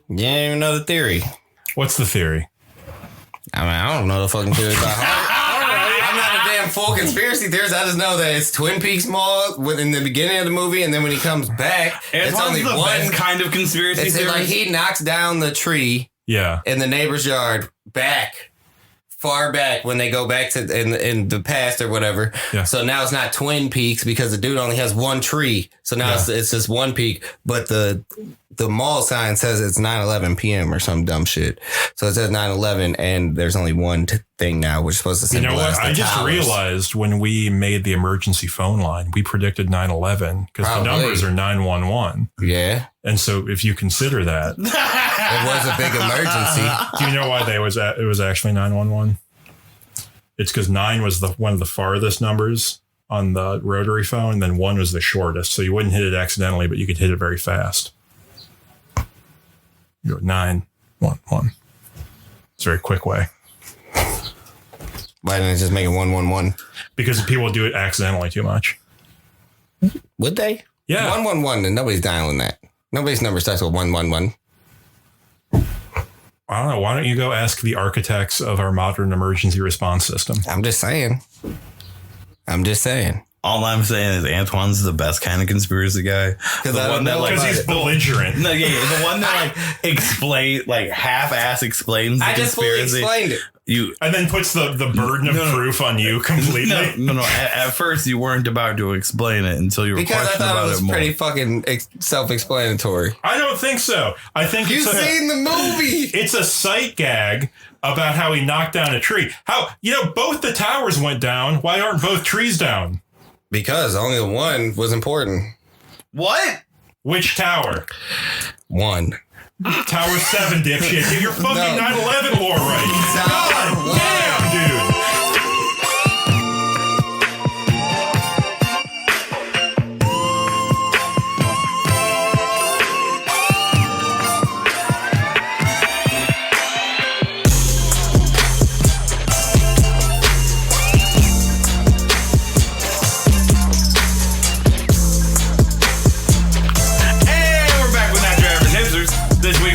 You didn't even know the theory. What's the theory? I mean, I don't know the fucking theory about I'm not a damn full conspiracy theorist. I just know that it's Twin Peaks Mall within the beginning of the movie, and then when he comes back, it's only the one best kind of conspiracy It's theory. like he knocks down the tree in the neighbor's yard far back when they go back to in the past or whatever. Yeah. So now it's not Twin Peaks because the dude only has one tree. So now it's just one peak, but the mall sign says it's 9:11 p.m. or some dumb shit. So it says 9:11 and there's only one thing now, which is supposed to symbolize You know what? I just realized when we made the emergency phone line, we predicted 9/11 because the numbers are 911. Yeah. And so if you consider that, it was a big emergency. Do you know why it was actually 911? It's because 9 was one of the farthest numbers on the rotary phone, and then 1 was the shortest. So you wouldn't hit it accidentally, but you could hit it very fast. You go 911. It's a very quick way. Why didn't it just make it 111? Because people do it accidentally too much. Would they? Yeah. 111, and nobody's dialing that. Nobody's number starts with 111. I don't know. Why don't you go ask the architects of our modern emergency response system? I'm just saying. All I'm saying is Antoine's the best kind of conspiracy guy. Because he's belligerent. No, the one that half-ass explains the I just fully conspiracy. explained it. And then puts the burden of proof on you completely. No. At first, you weren't about to explain it until you were Because I questioning thought about it was more. pretty fucking self-explanatory. I don't think so. I think You've seen the movie. It's a sight gag about how he knocked down a tree. Both the towers went down. Why aren't both trees down? Because only one was important. What? Which tower? One. Tower 7, dipshit. Get your fucking 9/11 lore right. God damn, dude.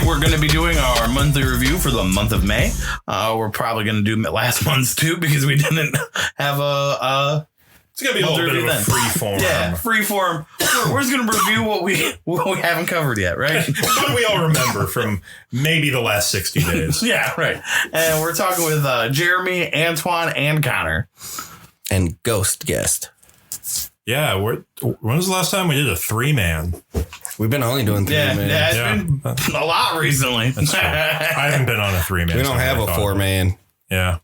We're going to be doing our monthly review for the month of May. We're probably going to do last month's too because we didn't have it's going to be a little bit of a free form. Yeah, free form. We're just going to review what we haven't covered yet, right? What we all remember from maybe the last 60 days. Yeah, right. And we're talking with Jeremy, Antoine, and Connor. And ghost guest. Yeah, when was the last time we did a 3-man? We've been only doing 3-man. Yeah, it's been a lot recently. I haven't been on a 3-man. We don't have a 4-man. Yeah.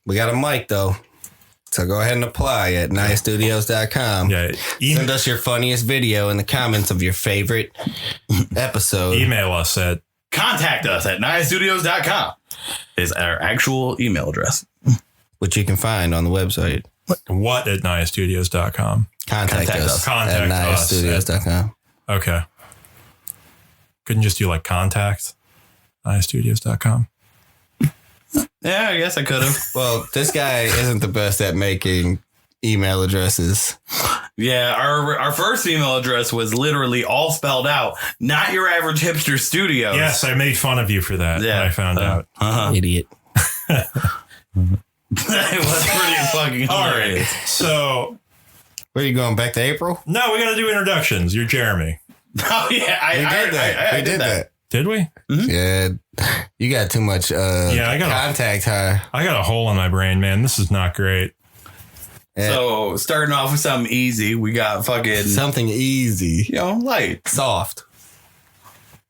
We got a mic, though. So go ahead and apply at niastudios.com. Yeah. Send us your funniest video in the comments of your favorite episode. Email us at... Contact us at niastudios.com is our actual email address. Which you can find on the website. What at niastudios.com? Contact us Contact at niastudios.com. Okay. Couldn't just do like contact niastudios.com. Yeah, I guess I could have. Well, this guy isn't the best at making email addresses. Yeah, our first email address was literally all spelled out. Not your average hipster studios. Yes, I made fun of you for that when I found out. Idiot. It was pretty fucking hilarious. All right, so... Where are you going, back to April? No, we got to do introductions. You're Jeremy. Oh, yeah. I did that. Did we? Mm-hmm. Yeah. You got too much I got contact high. I got a hole in my brain, man. This is not great. Yeah. So, starting off with something easy, we got fucking... Something easy. Light. Soft.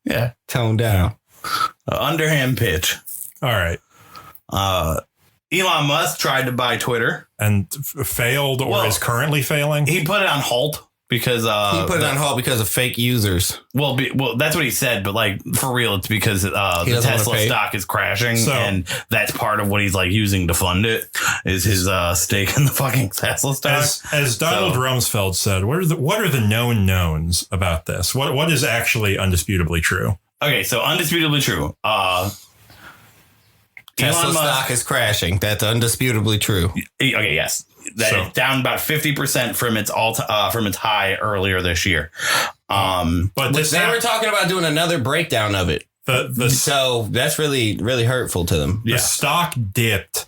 Yeah. Toned down. Underhand pitch. All right. Elon Musk tried to buy Twitter. And failed or is currently failing? He put it on hold because... he put it on hold because of fake users. Well, that's what he said, but like for real, it's because the Tesla stock is crashing, and that's part of what he's like using to fund it is his stake in the fucking Tesla stock. As Donald Rumsfeld said, what are the known knowns about this? What is actually undisputably true? Okay, so undisputably true. Tesla stock is crashing. That's undisputably true. Okay, yes. That is down about 50% from its high earlier this year. But they were talking about doing another breakdown of it. So that's really, really hurtful to them. The stock dipped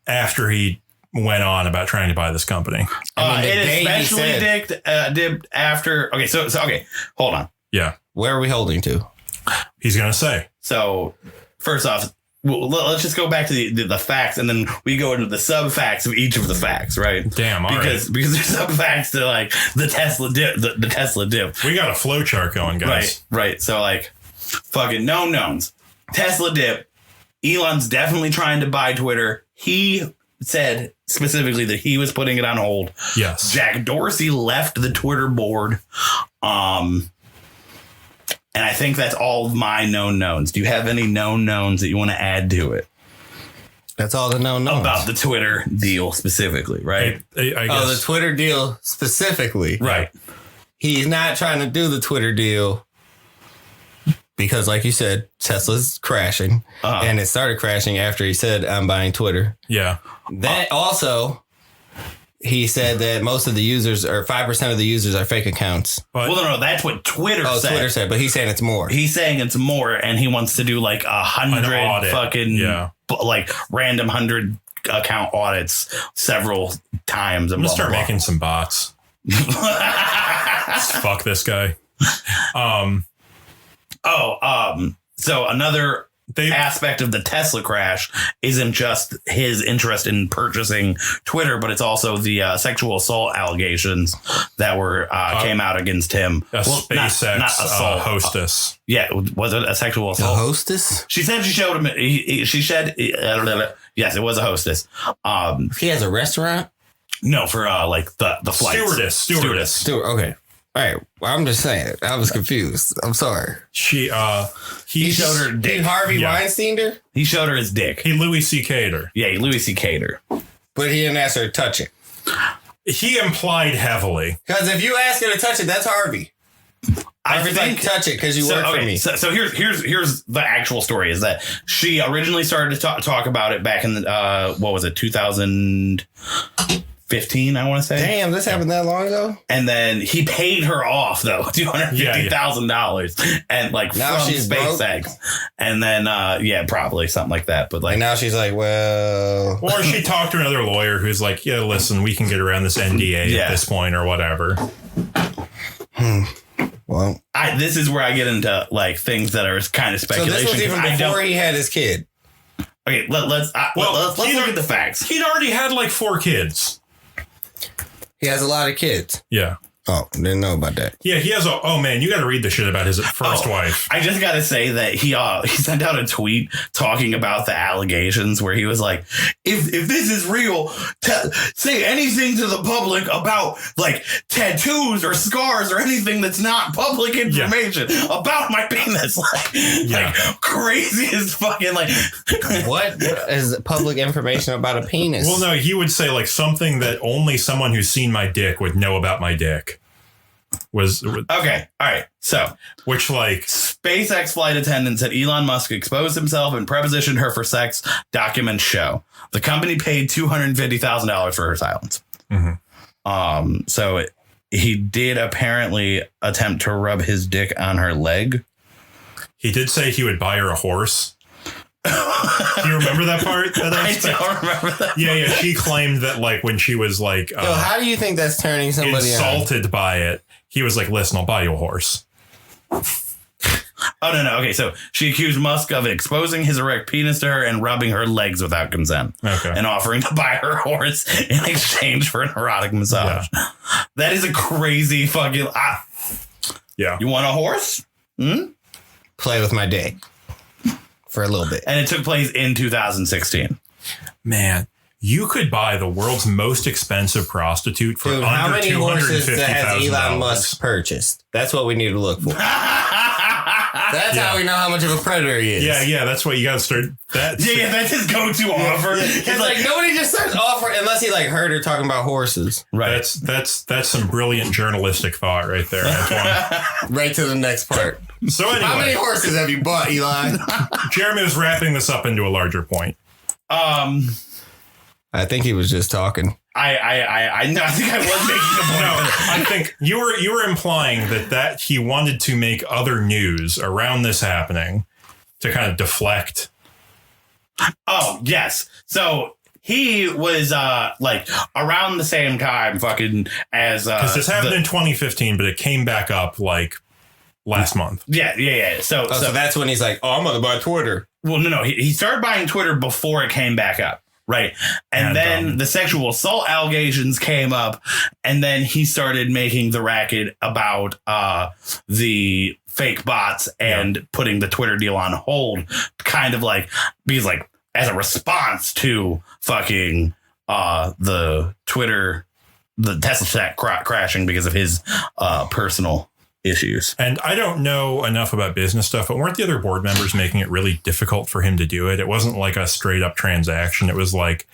after he went on about trying to buy this company. It especially dipped after. Okay, so okay, hold on. Yeah. Where are we holding to? He's going to say. So first off, let's just go back to the facts, and then we go into the sub facts of each of the facts, right? Damn, because there's sub facts to like the Tesla dip, the Tesla dip. We got a flow chart going, guys. Right. So like, fucking known knowns. Tesla dip. Elon's definitely trying to buy Twitter. He said specifically that he was putting it on hold. Yes. Jack Dorsey left the Twitter board. And I think that's all of my known knowns. Do you have any known knowns that you want to add to it? That's all the known knowns. About the Twitter deal specifically, right? I guess. The Twitter deal specifically. Right. He's not trying to do the Twitter deal because, like you said, Tesla's crashing. And it started crashing after he said, I'm buying Twitter. Yeah. That also... He said that most of the users, or 5% of the users, are fake accounts. But, well, no, that's what Twitter said. Twitter said, but he's saying it's more. He's saying it's more, and he wants to do like 100 fucking, like random 100 account audits several times. I'm gonna start making some bots. Fuck this guy. So another aspect of the Tesla crash isn't just his interest in purchasing Twitter, but it's also the sexual assault allegations that were came out against him. SpaceX not assault, hostess. Yeah, was it a sexual assault? A hostess? She said she showed him. Yes, it was a hostess. He has a restaurant? No, for like the flight stewardess. Okay. All right. Well, I'm just saying. I was confused. I'm sorry. He showed her dick. He Harvey Weinsteined her? He showed her his dick. He Louis C.K'd her. Yeah, he Louis C.K'd her. But he didn't ask her to touch it. He implied heavily. Because if you ask her to touch it, that's Harvey. I think touch it because you work for me. So here's the actual story is that she originally started to talk about it back in the, 2015, I want to say. Damn, this happened that long ago? And then he paid her off, though, $250,000 and like now from she's SpaceX. Broke? And then, probably something like that. But like and now she's like, well. Or she talked to another lawyer who's like, yeah, listen, we can get around this NDA at this point or whatever. Well, this is where I get into like things that are kind of speculation. So this was even before he had his kid. Okay, let's look at the facts. He'd already had like 4 kids. He has a lot of kids. Yeah. Oh, didn't know about that. Yeah, he has oh man, you got to read the shit about his first wife. I just got to say that he sent out a tweet talking about the allegations where he was like, if this is real, say anything to the public about like tattoos or scars or anything that's not public information about my penis. Like crazy as fucking like. What is public information about a penis? Well, no, he would say like something that only someone who's seen my dick would know about my dick. Okay, all right. So, which like SpaceX flight attendant said Elon Musk exposed himself and prepositioned her for sex. Documents show the company paid $250,000 for her silence. Mm-hmm. So he did apparently attempt to rub his dick on her leg. He did say he would buy her a horse. Do you remember that part? I don't remember that. Yeah. She claimed that like when she was like, how do you think that's turning somebody insulted by it? He was like, listen, I'll buy you a horse. Oh, no. Okay, so she accused Musk of exposing his erect penis to her and rubbing her legs without consent. Okay. And offering to buy her a horse in exchange for an erotic massage. Yeah. That is a crazy fucking... Yeah. You want a horse? Play with my dick. For a little bit. And it took place in 2016. Man, you could buy the world's most expensive prostitute for under $250,000. How many horses has Elon Musk purchased? That's what we need to look for. That's how we know how much of a predator he is. Yeah, that's what you got to start. That's his go-to offer. It's like nobody just starts offering unless he like heard her talking about horses. Right. That's some brilliant journalistic thought right there, Antoine. Right to the next part. So anyway, How many horses have you bought, Eli? Jeremy was wrapping this up into a larger point. I think he was just talking. I know. I think I was making a point. No, I think you were implying that he wanted to make other news around this happening to kind of deflect. Oh, yes. So he was like around the same time fucking as Because this happened in 2015, but it came back up like last month. Yeah. So that's when he's like, "Oh, I'm gonna buy Twitter." well, no. He started buying Twitter before it came back up. Right. And then the sexual assault allegations came up, and then he started making the racket about the fake bots and putting the Twitter deal on hold, kind of like because like as a response to fucking the Tesla stack crashing because of his personal issues. And I don't know enough about business stuff, but weren't the other board members making it really difficult for him to do it? It wasn't like a straight up transaction. It was like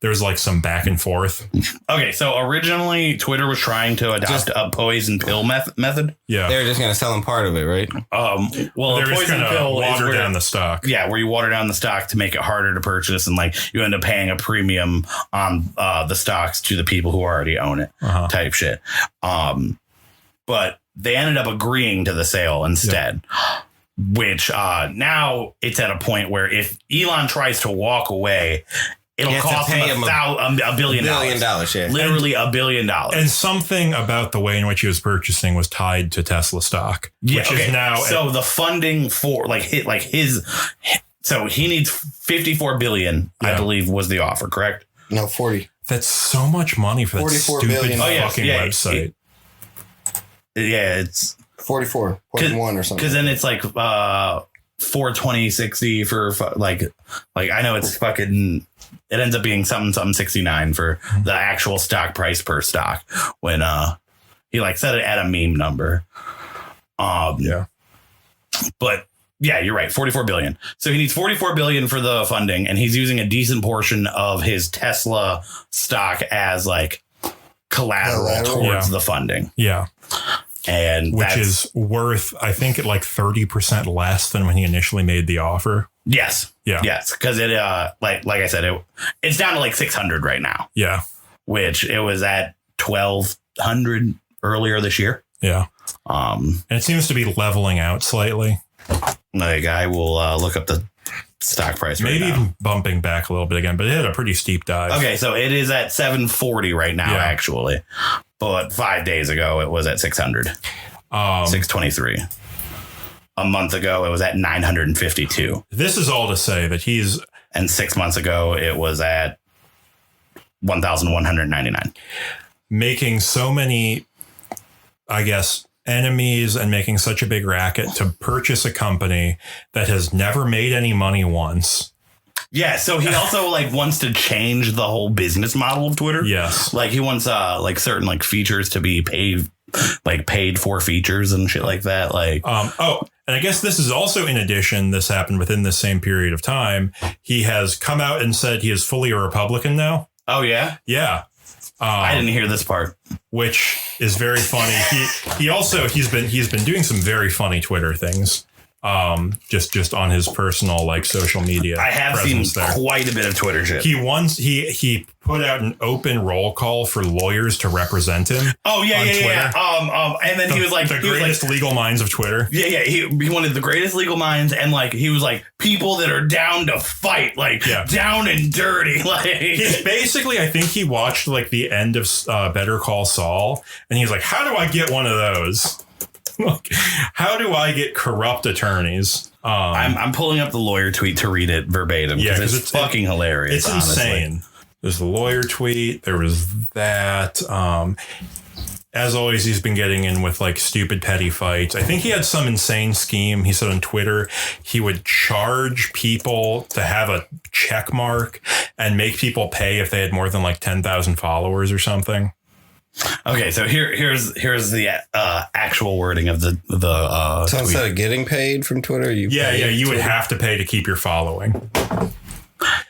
there was like some back and forth. Okay, so originally Twitter was trying to adopt a poison pill method. Yeah. They were just gonna sell him part of it, right? Well, They're a just poison going to pill is water where, down the stock. yeah, where you water down the stock to make it harder to purchase, and like you end up paying a premium on the stocks to the people who already own it, type shit. But they ended up agreeing to the sale instead, which now it's at a point where if Elon tries to walk away, it'll cost him $1 billion. Yeah. Literally $1 billion. And something about the way in which he was purchasing was tied to Tesla stock, which is now. So the funding for so he needs 54 billion, I believe was the offer, correct? No, 40. That's so much money for that 44 stupid billion. fucking website. Yeah, it's 44.1 or something. because then it's like 420.60 for like I know it's fucking. It ends up being something 69 for the actual stock price per stock when he like set it at a meme number. Yeah, but yeah, you're right. 44 billion. So he needs 44 billion for the funding, and he's using a decent portion of his Tesla stock as like collateral towards the funding. Yeah. And which is worth, I think, like 30% less than when he initially made the offer. Yes. Yeah. Yes. Because it, like I said, it's down to like 600 right now. Yeah. Which it was at 1,200 earlier this year. Yeah. And it seems to be leveling out slightly. Like I will look up the stock price right maybe now. even bumping back a little bit again, but it had a pretty steep dive. Okay, so it is at 740 right now, actually. But 5 days ago, it was at 600. 623. A month ago, it was at 952. This is all to say that he's... And 6 months ago, it was at 1,199. Making so many, I guess, enemies and making such a big racket to purchase a company that has never made any money once. Yeah, so he also like wants to change the whole business model of Twitter. Yes. Like he wants like certain like features to be paid for features and shit like that. Like and I guess this is also in addition, this happened within the same period of time. He has come out and said he is fully a Republican now. Oh yeah? Yeah. I didn't hear this part. Which is very funny. He's been doing some very funny Twitter things. Just on his personal like social media. I have seen quite a bit of Twitter shit. He put out an open roll call for lawyers to represent him. Oh yeah, yeah. And then he was like the greatest legal minds of Twitter. Yeah. He wanted the greatest legal minds, and like he was like people that are down to fight, like down and dirty. Like he's basically, I think he watched like the end of Better Call Saul, and he's like, how do I get one of those? How do I get corrupt attorneys? I'm pulling up the lawyer tweet to read it verbatim because it's fucking hilarious. It's insane. There's the lawyer tweet. There was that. As always, he's been getting in with like stupid petty fights. I think he had some insane scheme. He said on Twitter he would charge people to have a check mark and make people pay if they had more than like 10,000 followers or something. Okay, so here's the actual wording of the So tweet. instead of getting paid from Twitter, you You would have to pay to keep your following.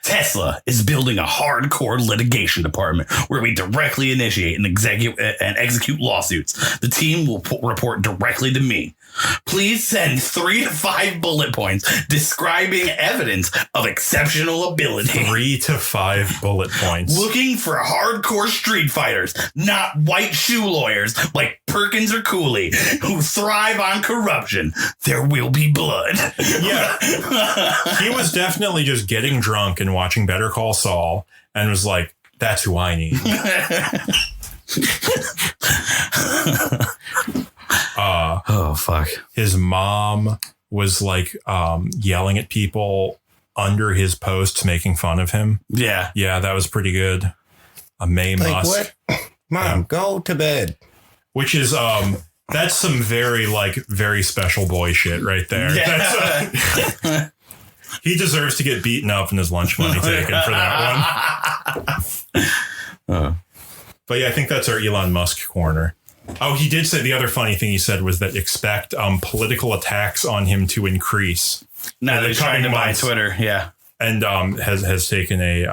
Tesla is building a hardcore litigation department where we directly initiate and execute lawsuits. The team will report directly to me. Please send 3 to 5 bullet points describing evidence of exceptional ability. 3 to 5 bullet points. Looking for hardcore street fighters, not white shoe lawyers like Perkins or Cooley, who thrive on corruption. There will be blood. Yeah. He was definitely just getting drunk and watching Better Call Saul and was like, that's who I need. Oh, fuck. His mom was like yelling at people under his posts, making fun of him. Yeah. Yeah, that was pretty good. A May like Musk. what? Mom, go to bed. Which is that's some very special boy shit right there. Yeah. He deserves to get beaten up and his lunch money taken for that one. But yeah, I think that's our Elon Musk corner. Oh, he did say the other funny thing he said was that expect political attacks on him to increase. Now they're trying to buy months. Twitter. Yeah. And has taken a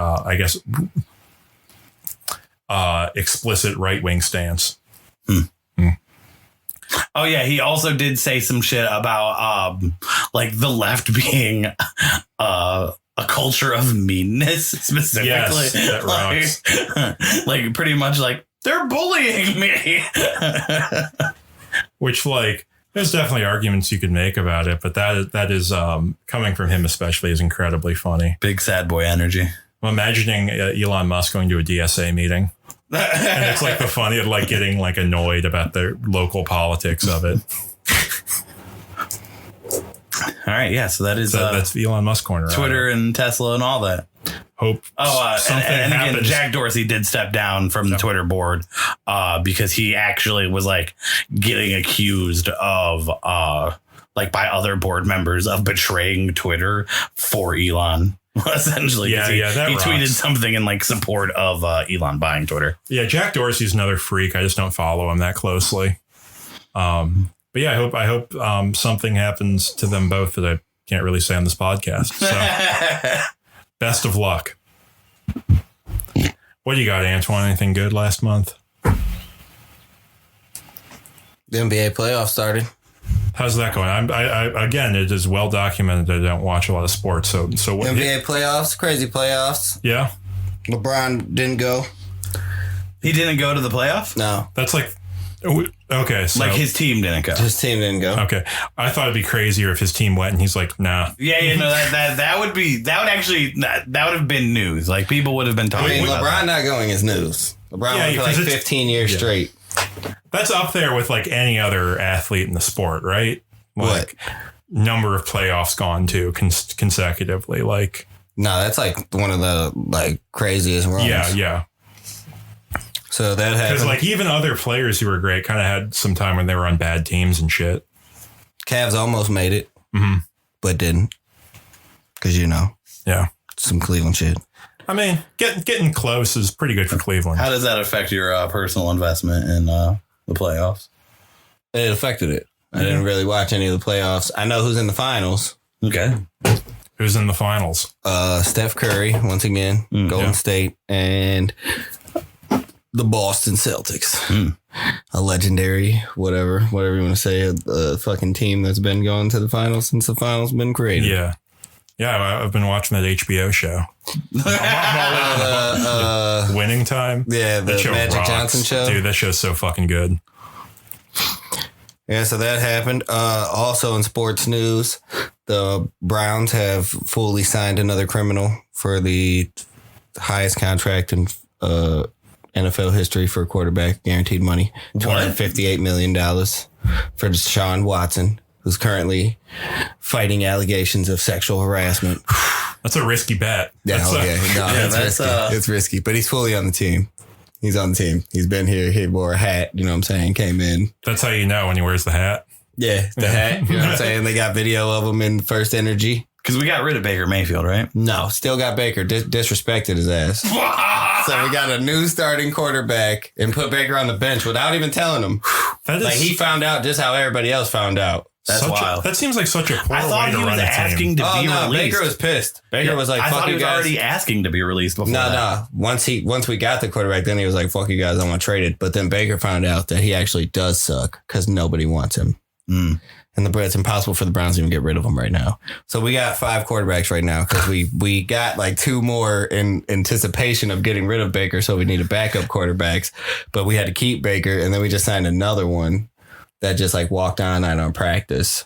explicit right wing stance. Oh yeah, he also did say some shit about like the left being a culture of meanness specifically. Yes, that rocks. Like pretty much like they're bullying me. Which there's definitely arguments you could make about it, but that is coming from him especially is incredibly funny. Big sad boy energy. I'm imagining Elon Musk going to a DSA meeting. And it's like the funny of getting annoyed about the local politics of it. All right, yeah. So that is that's the Elon Musk corner. Twitter and Tesla and all that. Hope something and again, happens. Jack Dorsey did step down from the Twitter board because he actually was getting accused of by other board members of betraying Twitter for Elon. Essentially, that he rocks. tweeted something in support of Elon buying Twitter. Yeah, Jack Dorsey's another freak. I just don't follow him that closely. But yeah, I hope something happens to them both that I can't really say on this podcast. So best of luck. What do you got, Antoine? Anything good last month? The NBA playoffs started. How's that going? I again, it is well documented that I don't watch a lot of sports. So what? NBA playoffs, crazy playoffs. Yeah, LeBron didn't go. He didn't go to the playoff? No. that's okay. So his team didn't go. His team didn't go. okay, I thought it'd be crazier if his team went and he's like, nah. Yeah, no, that would have been news. People would have been I talking mean, about LeBron not going is news. LeBron Yeah, went for 'cause 15 years straight. That's up there with any other athlete in the sport, right? What? Number of playoffs gone to consecutively. No, that's one of the craziest runs. Yeah. So that happened. Because even other players who were great kind of had some time when they were on bad teams and shit. Cavs almost made it, but didn't. Because, Yeah. some Cleveland shit. I mean, getting close is pretty good for Cleveland. How does that affect your personal investment in the playoffs? It affected it. I didn't really watch any of the playoffs. I know who's in the finals. Okay. Who's in the finals? Steph Curry, once again, Golden State, and the Boston Celtics. A legendary, whatever you want to say, a fucking team that's been going to the finals since the finals been created. Yeah. Yeah, I've been watching that HBO show. Winning Time. Yeah, the That show Magic rocks. Johnson show. Dude, that show's so fucking good. Yeah, so that happened. Also in sports news, the Browns have fully signed another criminal for the highest contract in NFL history for a quarterback, guaranteed money. $258 million for Deshaun Watson, who's currently fighting allegations of sexual harassment. That's a risky bet. Yeah, That's risky. It's risky, but he's fully on the team. He's on the team. He's been here. He wore a hat, you know what I'm saying? Came in. That's how you know when he wears the hat. Yeah, the hat, you know what I'm saying? They got video of him in First Energy. Because we got rid of Baker Mayfield, right? No, still got Baker. Disrespected his ass. So we got a new starting quarterback and put Baker on the bench without even telling him. That is Like he found out just how everybody else found out. That's wild. That seems like such a poor I thought way to he was run a asking team. to be released. Baker was pissed. Baker was like, I "Fuck thought he you was guys." already asking to be released before that. No. Once we got the quarterback, then he was like, "Fuck you guys, I want traded." But then Baker found out that he actually does suck because nobody wants him. Mm. And it's impossible for the Browns to even get rid of him right now. So we got 5 quarterbacks right now because we got like 2 more in anticipation of getting rid of Baker. So we needed backup quarterbacks, but we had to keep Baker, and then we just signed another one that just like walked on practice.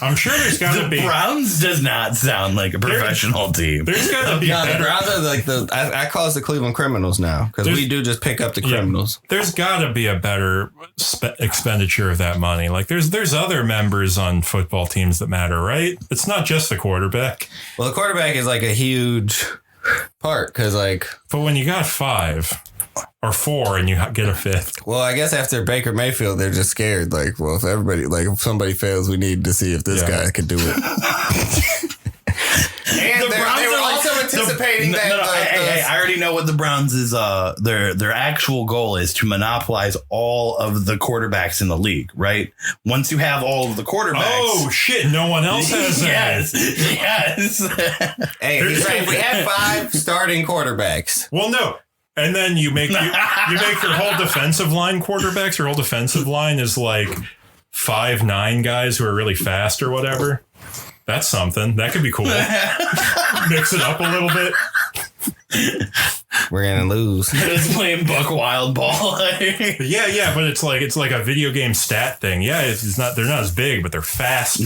I'm sure there's got to The be. Browns does not sound like a professional team. There's got to be No, the better. Browns are like I call us the Cleveland Criminals now because we do just pick up the criminals. There's got to be a better expenditure of that money. Like there's other members on football teams that matter, right? It's not just the quarterback. Well, the quarterback is like a huge part because like. But when you got 5 or 4 and you get a 5th, Well, I guess after Baker Mayfield, they're just scared. Like, well, if somebody fails, we need to see if this guy could do it. And The Browns they were are like- also anticipating that. Hey, I already know what the Browns is. Their actual goal is to monopolize all of the quarterbacks in the league. Right? Once you have all of the quarterbacks. oh shit, no one else has that. yes. Hey, he's right. If we had 5 starting quarterbacks, Well, no. And then you make your whole defensive line quarterbacks. Your whole defensive line is like 5'9" guys who are really fast or whatever. That's something. That could be cool. Mix it up a little bit. we're gonna lose. Just playing buck wild ball. Yeah, but it's like a video game stat thing. Yeah, it's not. They're not as big, but they're faster.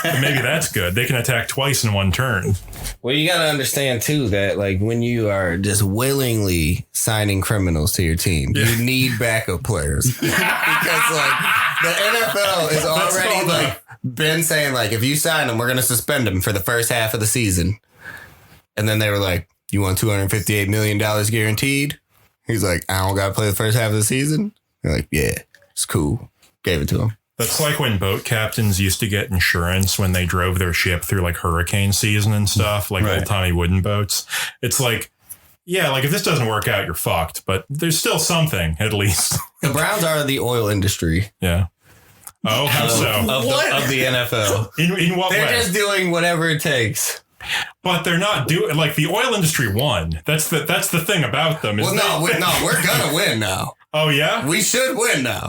And maybe that's good. They can attack twice in one turn. Well, you got to understand too that like when you are just willingly signing criminals to your team, you need backup players because like the NFL is already called, like been saying like if you sign them, we're gonna suspend them for the first half of the season, and then they were like, "You want $258 million guaranteed?" He's like, "I don't got to play the first half of the season." They're like, "Yeah, it's cool." Gave it to him. That's like when boat captains used to get insurance when they drove their ship through like hurricane season and stuff, like old Tommy wooden boats. It's like, yeah, like if this doesn't work out, you're fucked. But there's still something, at least. The Browns are the oil industry Yeah. Oh, how so? of the NFL. In what They're way? just doing whatever it takes. But they're not doing like the oil industry won. That's the thing about them. Well, we're gonna win now. Oh yeah. We should win now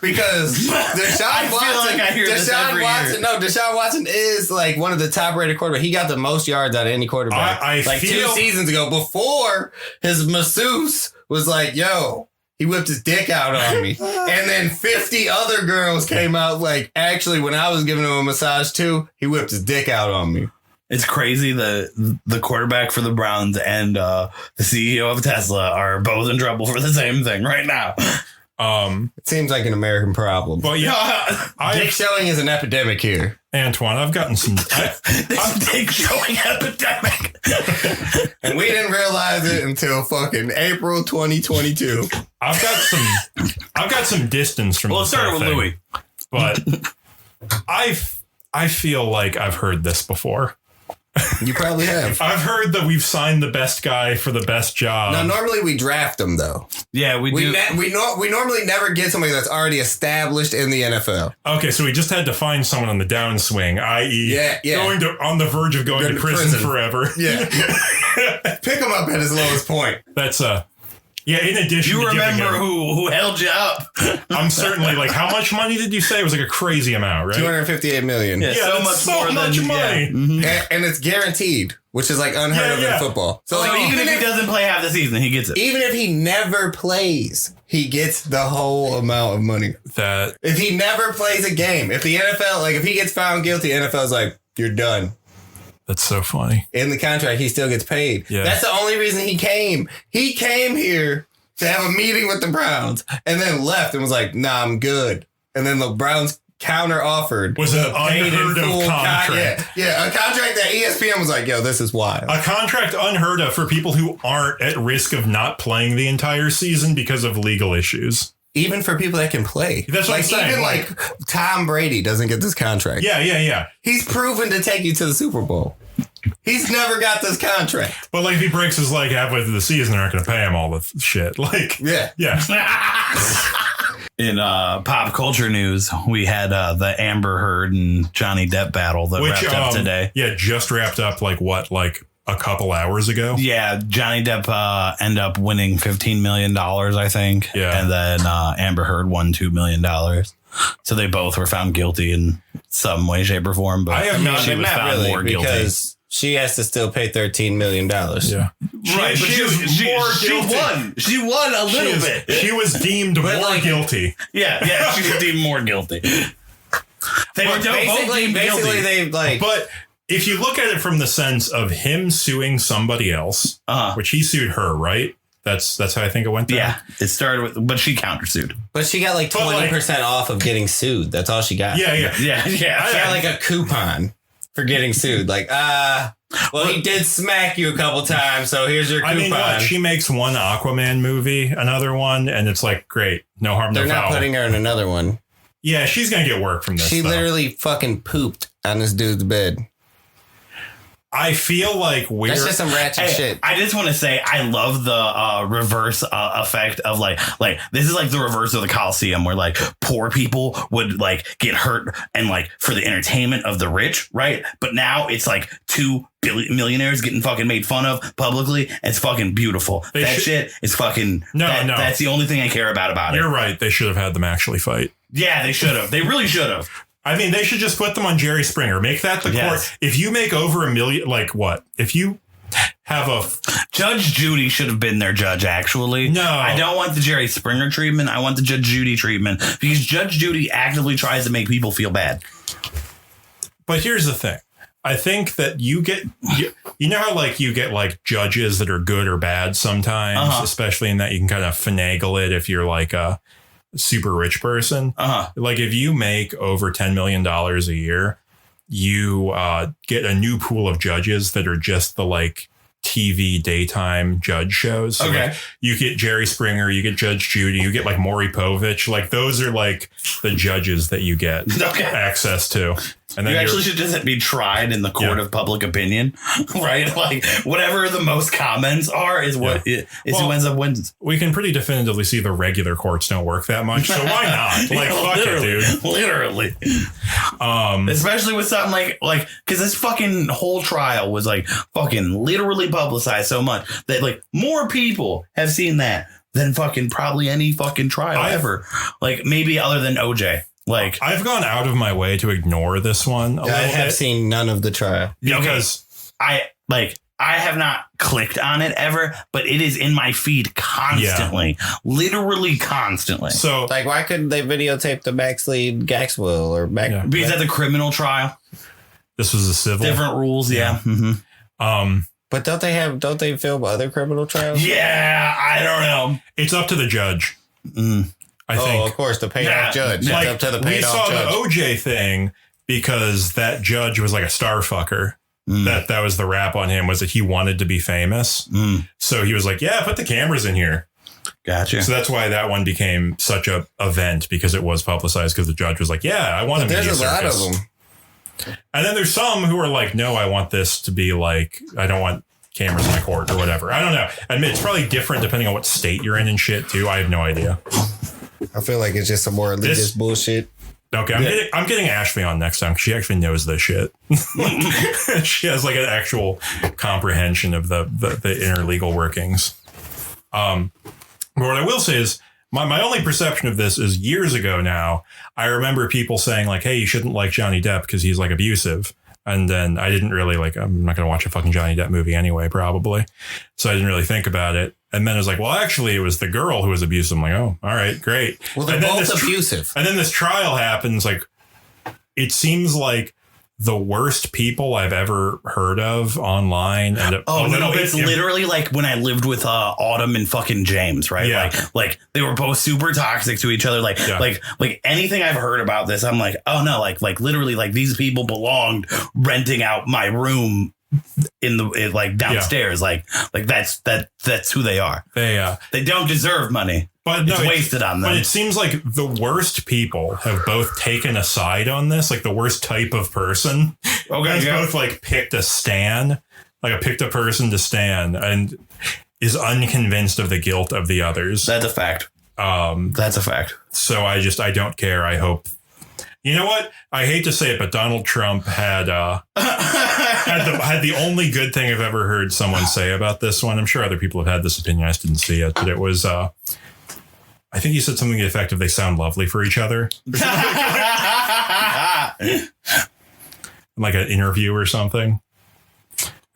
because Deshaun I feel Watson. like I hear this every year. Deshaun Watson is like one of the top rated quarterbacks. He got the most yards out of any quarterback. I like feel- 2 seasons ago, before his masseuse was like, "Yo." He whipped his dick out on me. And then 50 other girls came out like, actually, when I was giving him a massage too, he whipped his dick out on me. It's crazy the quarterback for the Browns and the CEO of Tesla are both in trouble for the same thing right now. It seems like an American problem. Well, yeah. Dick showing is an epidemic here. Antoine, I've gotten some. This dick showing epidemic. And we didn't realize it until fucking April 2022. I've got some distance from. Well, it this started whole with thing, Louis, but I feel like I've heard this before. You probably have. I've heard that we've signed the best guy for the best job. Now, normally we draft them, though. yeah, we do. We normally never get somebody that's already established in the NFL. Okay, so we just had to find someone on the downswing, i.e., going to on the verge of going to prison forever. Yeah. Pick him up at his lowest point. That's yeah. In addition, You to remember giving him, who held you up? I'm certainly like, how much money did you say? It was like a crazy amount, right? $258 million. Yeah. So that's much so more much than- money. And it's guaranteed, which is like unheard of in football. So, So even if he doesn't play half the season, he gets it. even if he never plays, he gets the whole amount of money. That If he never plays a game, if the NFL, like if he gets found guilty, NFL's like, you're done. that's so funny. In the contract, he still gets paid. Yeah. That's the only reason he came. He came here to have a meeting with the Browns and then left and was like, nah, I'm good. And then the Browns counter offered. Was an unheard of contract. Yeah, a contract that ESPN was like, yo, this is wild. A contract unheard of for people who aren't at risk of not playing the entire season because of legal issues. even for people that can play. That's what I'm saying. Even like Tom Brady doesn't get this contract. Yeah. He's proven to take you to the Super Bowl. He's never got this contract. But like if he breaks his leg halfway through the season, they're not going to pay him all the shit. Like, yeah. In pop culture news, we had the Amber Heard and Johnny Depp battle that wrapped up today. Yeah, just wrapped up like a couple hours ago. Yeah, Johnny Depp ended up winning $15 million, I think. Yeah. And then Amber Heard won $2 million. So they both were found guilty in some way, shape, or form. But she was found more guilty. Because she has to still pay $13 million. Yeah. Right, but she won. She won a little bit. She was deemed more guilty. Yeah, she was deemed more guilty. They were basically they like. But if you look at it from the sense of him suing somebody else, which he sued her, right? That's how I think it went down. Yeah, it started with, but she countersued. But she got like 20% off of getting sued. That's all she got. Yeah. She got like a coupon for getting sued. Like, he did smack you a couple times, so here's your coupon. I mean, what? She makes one Aquaman movie, another one, and it's like, great, no harm, no foul. They're not putting her in another one. Yeah, she's gonna get work from this. She literally fucking pooped on this dude's bed. I feel like that's just some ratchet shit. I just want to say I love the reverse effect of like this is like the reverse of the Coliseum where like poor people would like get hurt and like for the entertainment of the rich, right? But now it's like 2 millionaires getting fucking made fun of publicly. It's fucking beautiful. Shit is fucking no. That's the only thing I care about it. You're right. They should have had them actually fight. Yeah, they should have. They really should have. I mean, they should just put them on Jerry Springer. Make that the court. If you make over $1 million, like what? If you have a Judge Judy should have been their judge. Actually, no, I don't want the Jerry Springer treatment. I want the Judge Judy treatment because Judge Judy actively tries to make people feel bad. But here's the thing. I think that you know how like you get like judges that are good or bad sometimes, especially in that you can kind of finagle it if you're like a super rich person. Like if you make over $10 million a year, you get a new pool of judges that are just the like TV daytime judge shows. So like, you get Jerry Springer, you get Judge Judy, you get like Maury Povich. Like those are like the judges that you get access to. And then you actually should just be tried in the court of public opinion, right? Like whatever the most comments are is what who ends up wins. We can pretty definitively see the regular courts don't work that much, so why not? Like fuck it, dude. Literally. Especially with something like because this fucking whole trial was like fucking literally publicized so much that like more people have seen that than fucking probably any fucking trial ever. Like maybe other than OJ. Like I've gone out of my way to ignore this one. I have seen none of the trial because I have not clicked on it ever, but it is in my feed constantly, literally constantly. So like, why couldn't they videotape the backslide Gaxwell or back? Because at the criminal trial, this was a civil. Different rules, But don't they film other criminal trials? Yeah, I don't know. It's up to the judge. I think. Of course, the paid off judge. Like, it's up to the paid off judge. We saw the OJ thing because that judge was like a star fucker. That was the rap on him, was that he wanted to be famous. So he was like, yeah, put the cameras in here. Gotcha. So that's why that one became such a event, because it was publicized, because the judge was like, yeah, I want him to be a circus. There's a lot of them. And then there's some who are like, no, I want this to be like, I don't want cameras in my court or whatever. I don't know. I admit it's probably different depending on what state you're in and shit too. I have no idea. I feel like it's just some more elitist bullshit. Okay, I'm getting Ashley on next time because she actually knows this shit. She has like an actual comprehension of the inner legal workings. But what I will say is my only perception of this is years ago now, I remember people saying like, hey, you shouldn't like Johnny Depp because he's like abusive. And then I didn't really I'm not going to watch a fucking Johnny Depp movie anyway, probably. So I didn't really think about it. And then it was like, well, actually, it was the girl who was abusive. I'm like, oh, all right, great. Well, they're both abusive. And then this trial happens. Like, it seems like the worst people I've ever heard of online. And it's literally like when I lived with Autumn and fucking James, right? Yeah. Like they were both super toxic to each other. Like anything I've heard about this, I'm like, oh no, like literally, like these people belonged renting out my room like downstairs. Like that's who they are. They don't deserve money. But it's wasted on them. But it seems like the worst people have both taken a side on this, like the worst type of person. Okay, has both like picked a stand, like picked a person to stand, and is unconvinced of the guilt of the others. That's a fact. That's a fact. So I don't care. I hope. You know what? I hate to say it, but Donald Trump had the only good thing I've ever heard someone say about this one. I'm sure other people have had this opinion. I just didn't see it, but it was. I think he said something to the effect of "They sound lovely for each other," like an interview or something.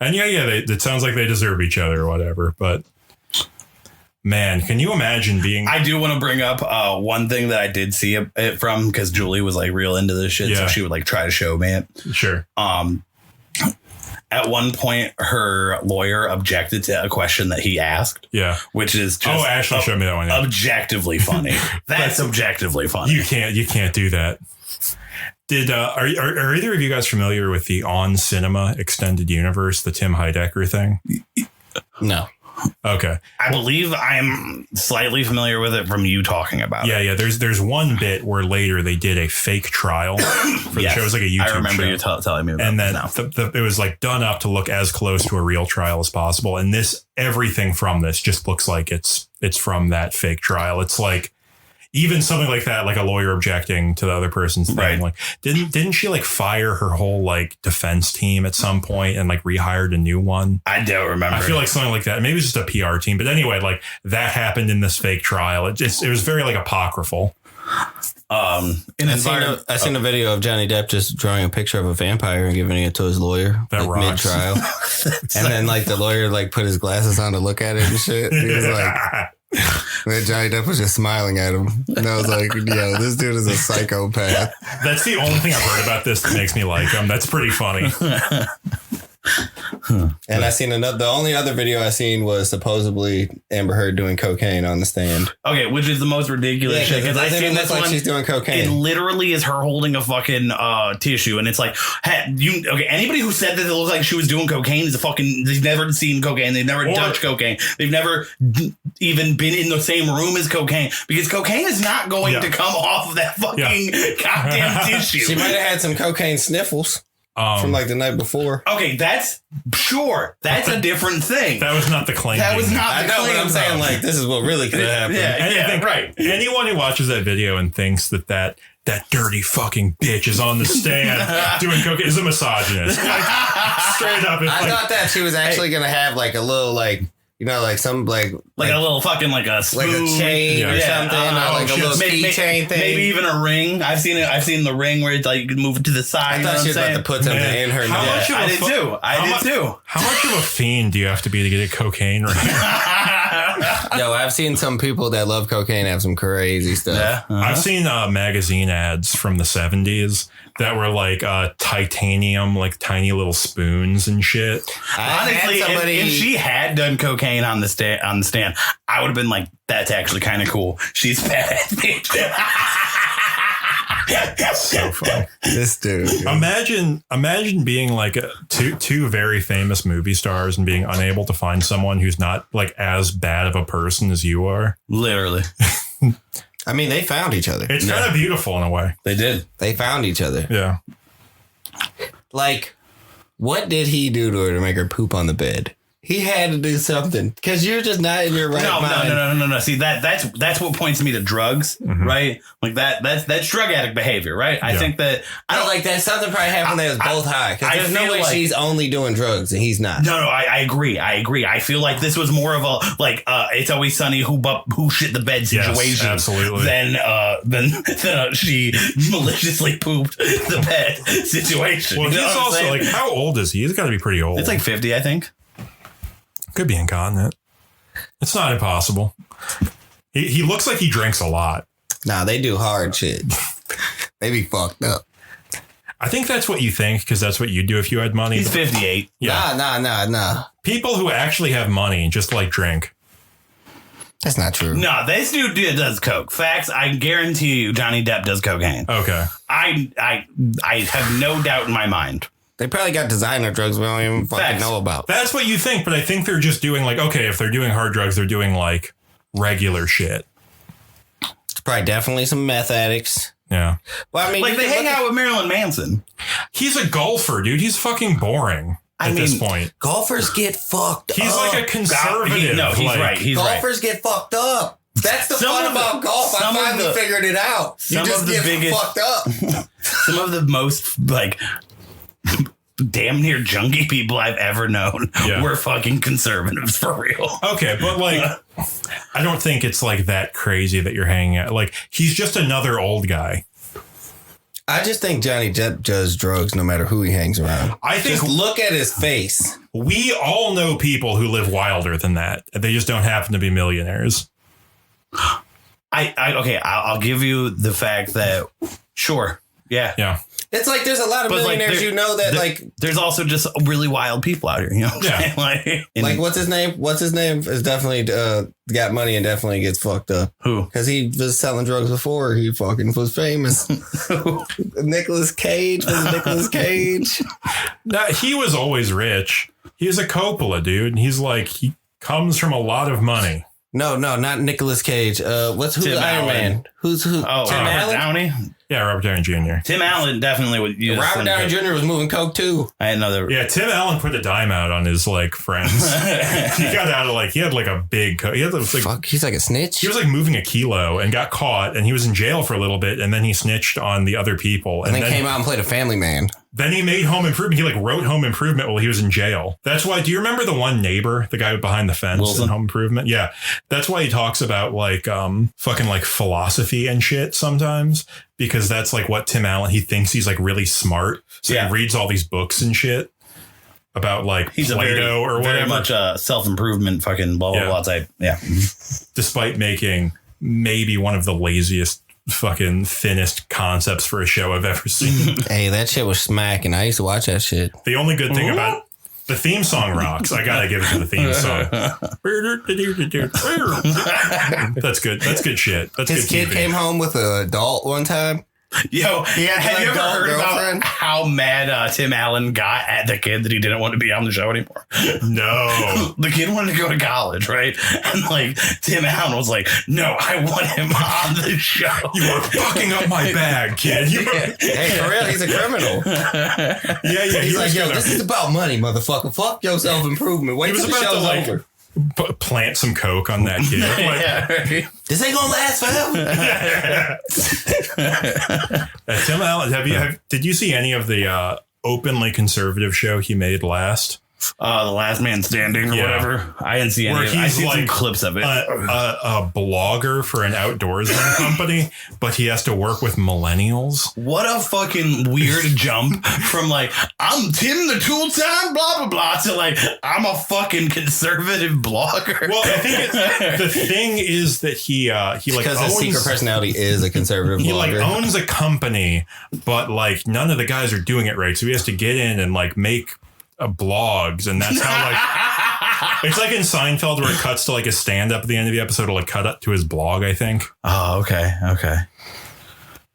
And it sounds like they deserve each other or whatever. But man, can you imagine being? I do want to bring up one thing that I did see it from, because Julie was like real into this shit, so she would like try to show me it. Sure. At one point, her lawyer objected to a question that he asked. Yeah, which is just Ashley showed me that one. Yeah. Objectively funny. That's objectively funny. You can't do that. Did are either of you guys familiar with the On Cinema Extended Universe, the Tim Heidecker thing? No. Okay. I believe I'm slightly familiar with it from you talking about it. Yeah. There's one bit where later they did a fake trial for the show. It was like a YouTube show. I remember you telling me about it. And then it was like done up to look as close to a real trial as possible. And everything from this just looks like it's from that fake trial. It's like even something like that, like a lawyer objecting to the other person's thing. Right. Like, didn't she like fire her whole like defense team at some point and like rehired a new one? I don't remember. I feel like something like that. Maybe it's just a PR team. But anyway, like that happened in this fake trial. It was very like apocryphal. I seen a video of Johnny Depp just drawing a picture of a vampire and giving it to his lawyer mid trial. And then like the lawyer like put his glasses on to look at it and shit. He was like, man, Johnny Depp was just smiling at him. And I was like, yo, this dude is a psychopath. That's the only thing I've heard about this that makes me like him. That's pretty funny. And I seen the only other video I seen was supposedly Amber Heard doing cocaine on the stand. Okay, which is the most ridiculous shit. Because I seen this like she's doing cocaine. It literally is her holding a fucking tissue, and it's like, anybody who said that it looked like she was doing cocaine is they've never seen cocaine, they've never touched cocaine, they've never even been in the same room as cocaine, because cocaine is not going to come off of that fucking goddamn tissue. She might have had some cocaine sniffles. From like the night before. Okay, that's a different thing. That was not the claim. That was not the claim. But I'm saying like this is what really could have happened. Yeah, right. Anyone who watches that video and thinks that dirty fucking bitch is on the stand doing cocaine is a misogynist. Like, straight up. I thought that she was actually gonna have like a little like. You know, like some like a little fucking like a spoon, like a chain or something, or like a little keychain thing. Maybe even a ring. I've seen it. I've seen the ring where it's like you can move it to the side. I thought she was about to put something in her nose. I did too. How much of a fiend do you have to be to get a cocaine ring? Yo, I've seen some people that love cocaine have some crazy stuff. Yeah. I've seen magazine ads from the 70s that were like titanium, like tiny little spoons and shit. Honestly, if she had done cocaine on the stand, I would have been like, that's actually kind of cool. She's badass. So funny. This dude. Imagine being like two very famous movie stars and being unable to find someone who's not like as bad of a person as you are. Literally. I mean, they found each other. It's kind of beautiful in a way. They did. They found each other. Yeah. Like, what did he do to her to make her poop on the bed? He had to do something because you're just not in your right mind. No. See, that's what points me to drugs, right? Like that's drug addict behavior, right? I think that I don't like that. Something probably happened that was both high because there's no way she's only doing drugs and he's not. No, I agree. I feel like this was more of a like It's Always Sunny who shit the bed situation, absolutely. Than she maliciously pooped the bed situation. Well, he's also like, how old is he? He's got to be pretty old. It's like 50, I think. Could be incontinent. It's not impossible. He looks like he drinks a lot. Nah, they do hard shit. They be fucked up. I think that's what you think because that's what you'd do if you had money. He's 58. Yeah. Nah. People who actually have money just like drink. That's not true. No, this dude does coke. Facts. I guarantee you, Johnny Depp does cocaine. Okay. I have no doubt in my mind. They probably got designer drugs we don't even fucking know about. That's what you think, but I think they're just doing like, okay, if they're doing hard drugs, they're doing like regular shit. It's probably definitely some meth addicts. Yeah. Well, I mean, like they hang out with Marilyn Manson. He's a golfer, dude. He's fucking boring at this point. Golfers get fucked up. He's like a conservative. He's right. He's golfers get fucked up. That's the fun about golf. I finally figured it out. You just get fucked up. Some of the most like damn near junkie people I've ever known were fucking conservatives for real. Okay, but like, I don't think it's like that crazy that you're hanging out. Like, he's just another old guy. I just think Johnny Depp does drugs no matter who he hangs around. I think just look at his face. We all know people who live wilder than that. They just don't happen to be millionaires. I'll give you the fact that sure. Yeah. It's like there's a lot of millionaires that there's also just really wild people out here, you know what I'm saying? Like what's his name? What's his name is definitely got money and definitely gets fucked up. Who? Because he was selling drugs before he fucking was famous. Nicolas Cage was Nicolas Cage. No, he was always rich. He's a Coppola, dude. He's like, he comes from a lot lot of money. No, not Nicolas Cage. Who's Iron Man? Who's Tim Allen? Downey? Yeah, Robert Downey Jr. Tim Allen definitely would use Robert Downey Jr. was moving coke too. I didn't know that. Yeah, Tim Allen put a dime out on his like friends. He got out of he had like a big coke. He had fuck, he's like a snitch. He was like moving a kilo and got caught, and he was in jail for a little bit, and then he snitched on the other people, and then came out and played a family man. Then he made Home Improvement. He wrote Home Improvement while he was in jail. That's why. Do you remember the one neighbor, the guy behind the fence Wilson? in Home Improvement? Yeah, that's why he talks about fucking philosophy and shit sometimes, because that's like what Tim Allen, he thinks he's like really smart, so he reads all these books and shit about he's Plato or whatever. Very much self-improvement, fucking blah blah blah type. Yeah, despite making maybe one of the laziest, fucking thinnest concepts for a show I've ever seen. Hey, that shit was smacking. I used to watch that shit. The only good thing about the theme song rocks. I gotta give it to the theme song. That's good. That's good shit. That's his good kid TV. Came home with an adult one time. Yo, have you ever heard about how mad Tim Allen got at the kid that he didn't want to be on the show anymore? No. The kid wanted to go to college, right? And Tim Allen was like, no, I want him on the show. You are fucking up my bag, kid. Hey, for real, he's a criminal. Yeah. He's like, yo, this is about money, motherfucker. Fuck your self-improvement. Wait till the show's over. Plant some coke on that kid. Right. This ain't gonna last forever. Tim Allen, did you see any of the openly conservative show he made last? The Last Man Standing or whatever. I didn't see any. I see some clips of it. A blogger for an outdoorsman company, but he has to work with millennials. What a fucking weird jump from I'm Tim the Tool Time blah blah blah to I'm a fucking conservative blogger. Well, I think the thing is that he because his secret personality is a conservative blogger. He owns a company, but none of the guys are doing it right, so he has to get in and make blogs, and that's how it's like in Seinfeld where it cuts to a stand-up at the end of the episode to cut up to his blog, I think. Oh, okay,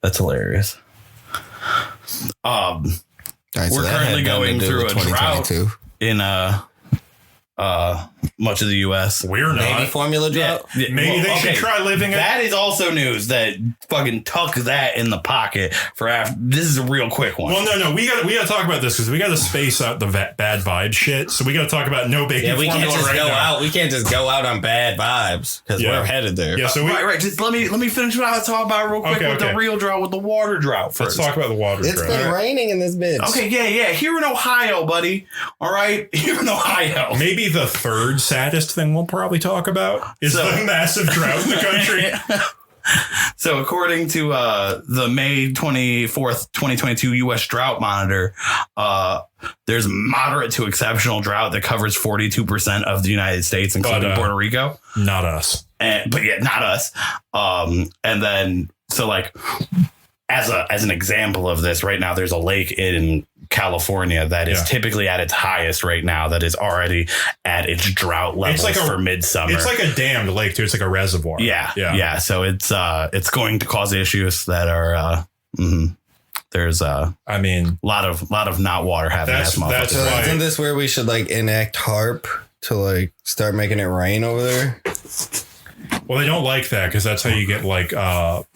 that's hilarious. Right, we're currently going through a drought in much of the U.S. We're not. Maybe formula drought. Yeah. Maybe they should try living. That is also news that fucking tuck that in the pocket for after. This is a real quick one. Well, no, we got to talk about this because we got to space out the bad vibe shit. So we got to talk about no baking formula. We can't just go now. out. We can't just go out on bad vibes because we're headed there. Yeah, so right. Just let me finish what I was talking about real quick with the real drought, with the water drought first. Let's talk about the water drought. It's been raining in this bitch. Okay, yeah. Here in Ohio, buddy. All right, here in Ohio. Maybe the third saddest thing we'll probably talk about is the massive drought in the country. So according to the May 24th, 2022 U.S. Drought Monitor, there's moderate to exceptional drought that covers 42% of the United States, including Puerto Rico. Not us. But not us. And then, so as an example of this, right now there's a lake in California that is typically at its highest right now, that is already at its drought levels for midsummer. It's like a dammed lake, too. It's like a reservoir. Yeah. So it's going to cause issues that are there's a lot of not water having That's motherfuckers. So right. isn't this where we should like enact HARP to like start making it rain over there? Well, they don't like that because that's how you get like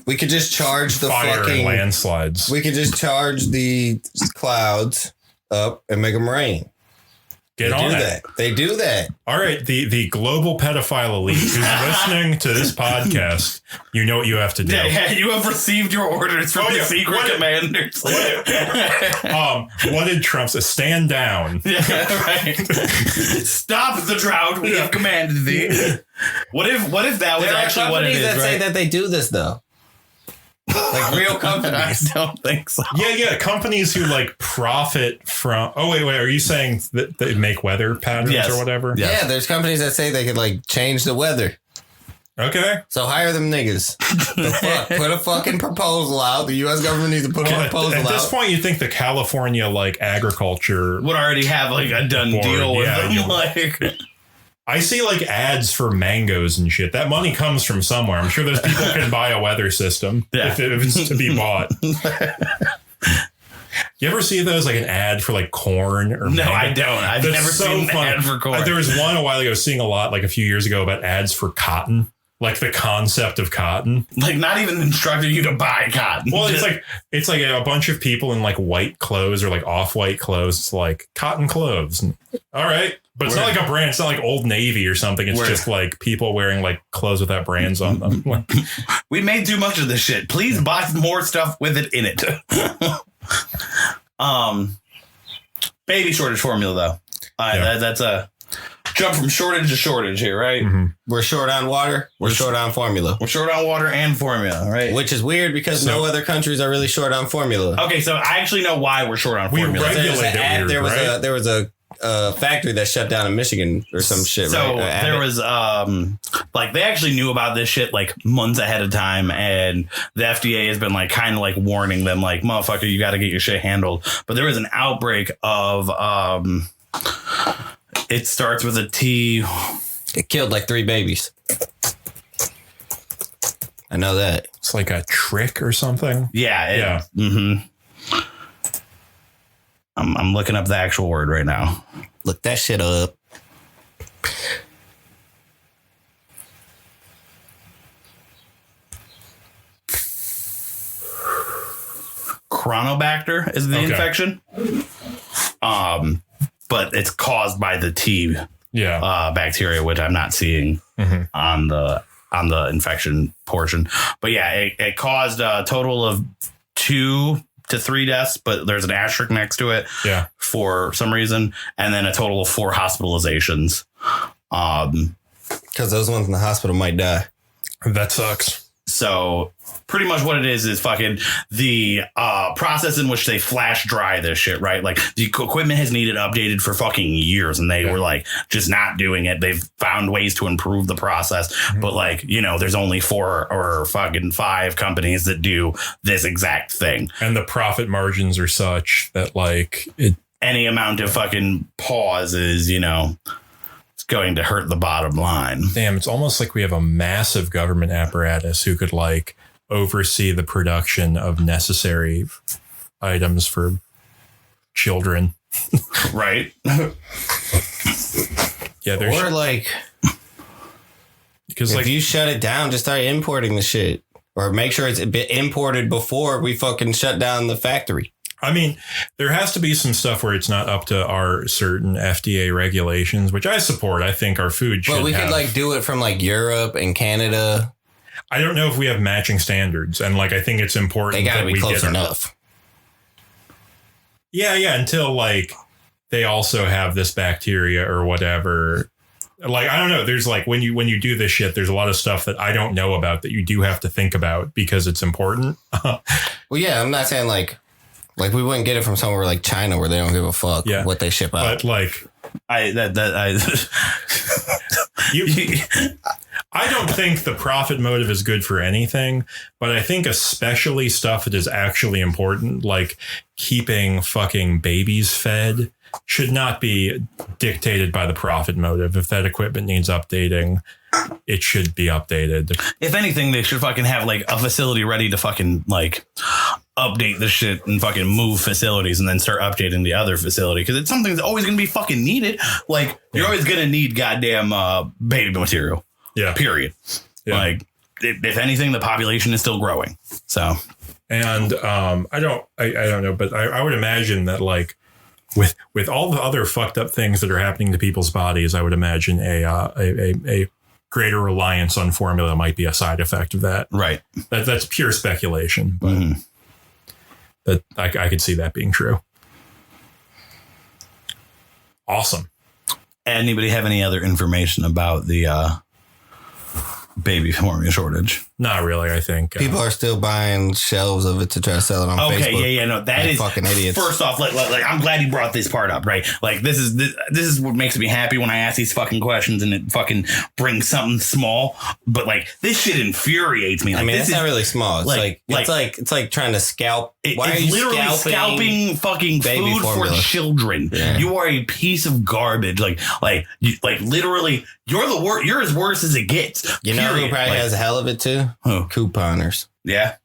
We could just charge the fire and fucking. landslides. We could just charge the clouds up and make them rain. Get They on do it. that. They do that. All right, the global pedophile elite who's listening to this podcast, you know what you have to do. Yeah, you have received your orders from the yeah. secret What- commanders. What did Trump say? Stand down. Yeah, right. Stop the drought we have commanded thee. What if that was There are actually what it companies is, that say right? that they do this though. Like real I companies. don't think so. Yeah, companies who like profit from. Oh wait, are you saying that they make weather patterns Yes. or whatever? Yeah. Yeah, there's companies that say they could like change the weather. Okay. So hire them niggas. The fuck? Put a fucking proposal out. The U.S. government needs to put a proposal At this out. point, you think the California like agriculture? Would already have like a done Board, deal with yeah, them. you- Like, I see like ads for mangoes and shit. That money comes from somewhere. I'm sure those people can buy a weather system Yeah. if it's to be bought. You ever see those like an ad for like corn or no, mango? I don't. I've That's never seen funny. an ad for corn. There was one a while ago, seeing a lot like a few years ago about ads for cotton, like the concept of cotton. Like not even instructing you to buy cotton. Well, Just- it's like a bunch of people in like white clothes or like off-white clothes. It's like cotton clothes. All right. But it's not like a brand. It's not like Old Navy or something. It's just like people wearing like clothes without brands on them. Like, we made too much of this shit. Please buy more stuff with it in it. Baby shortage formula though. That's a jump from shortage to shortage here, right? We're short on water. We're short on formula. We're short on water and formula, right? Which is weird because no other countries are really short on formula. Okay, so I actually know why we're short on We formula. regulate There's an it ad- weird, there was right? there was a factory that shut down in Michigan or some shit. So right? there was like they actually knew about this shit like months ahead of time, and the FDA has been like kind of like warning them like, motherfucker, you got to get your shit handled. But there was an outbreak of it starts with a T. It killed like 3 babies. I know that. it's like a trick or something. Yeah. I'm looking up the actual word right now. Look that shit up. Chronobacter is the Okay. infection. But it's caused by the T Yeah. bacteria, which I'm not seeing on the infection portion. But yeah, it caused a total of 2 to 3 deaths, but there's an asterisk next to it Yeah. for some reason, and then a total of 4 hospitalizations. Because those ones in the hospital might die. That sucks. So pretty much what it is fucking the process in which they flash dry this shit, right? Like the equipment has needed updated for fucking years, and they were like just not doing it. They've found ways to improve the process, but like, you know, there's only 4 or fucking 5 companies that do this exact thing. And the profit margins are such that like it. Any amount of fucking pause is, you know, it's going to hurt the bottom line. Damn, it's almost like we have a massive government apparatus who could like oversee the production of necessary items for children. Right? Yeah, there's Or like, because if like you shut it down, just start importing the shit. Or make sure it's imported before we fucking shut down the factory. I mean, there has to be some stuff where it's not up to our certain FDA regulations, which I support. I think our food should But we have. could like do it from like Europe and Canada. I don't know if we have matching standards, and like I think it's important. They got to that be we close get enough. Yeah, until like they also have this bacteria or whatever. Like I don't know. There's like when you do this shit, there's a lot of stuff that I don't know about that you do have to think about because it's important. Well, yeah, I'm not saying like we wouldn't get it from somewhere like China where they don't give a fuck what they ship out. But like I I don't think the profit motive is good for anything, but I think especially stuff that is actually important, like keeping fucking babies fed, should not be dictated by the profit motive. If that equipment needs updating, it should be updated. If anything, they should fucking have like a facility ready to fucking like update the shit and fucking move facilities and then start updating the other facility, because it's something that's always going to be fucking needed. Like you're always going to need goddamn baby material. Yeah. Period. Yeah. Like if anything, the population is still growing. So. And I don't know, but I would imagine that like with all the other fucked up things that are happening to people's bodies, I would imagine a greater reliance on formula might be a side effect of that. Right. That's pure speculation, but that I could see that being true. Awesome. Anybody have any other information about the baby formula shortage? Not really, I think. People are still buying shelves of it to try to sell it on Facebook. Okay, yeah, no, that is fucking idiots. First off, like I'm glad you brought this part up, right? Like this is what makes me happy when I ask these fucking questions and it fucking brings something small. But like this shit infuriates me. Like, I mean, this it's is not really small. It's like trying to scalp. Why are it's you literally scalping fucking baby food formula? for children. Yeah. You are a piece of garbage. Like literally, you're the worst. You're as worse as it gets. You know who probably has a hell of it too? Who? Couponers. Yeah.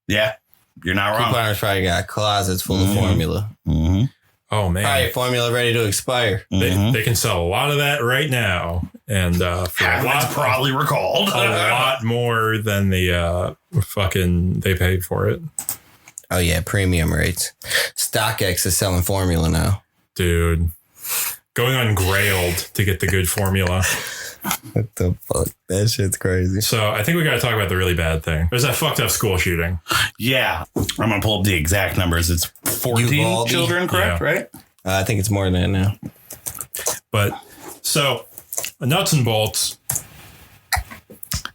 You're not wrong. Couponers probably got closets full of formula. Mm-hmm. Oh man, Probably formula ready to expire. they can sell a lot of that right now, and for Half of it's probably recalled. a lot more than the fucking they paid for it. Oh yeah, premium rates. StockX is selling formula now. Dude, going on Grailed to get the good formula. What the fuck? That shit's crazy. So I think we got to talk about the really bad thing. There's that fucked up school shooting. Yeah. I'm going to pull up the exact numbers. It's 14 Uvalde? children, correct? Yeah. Right? I think it's more than that now. But so nuts and bolts.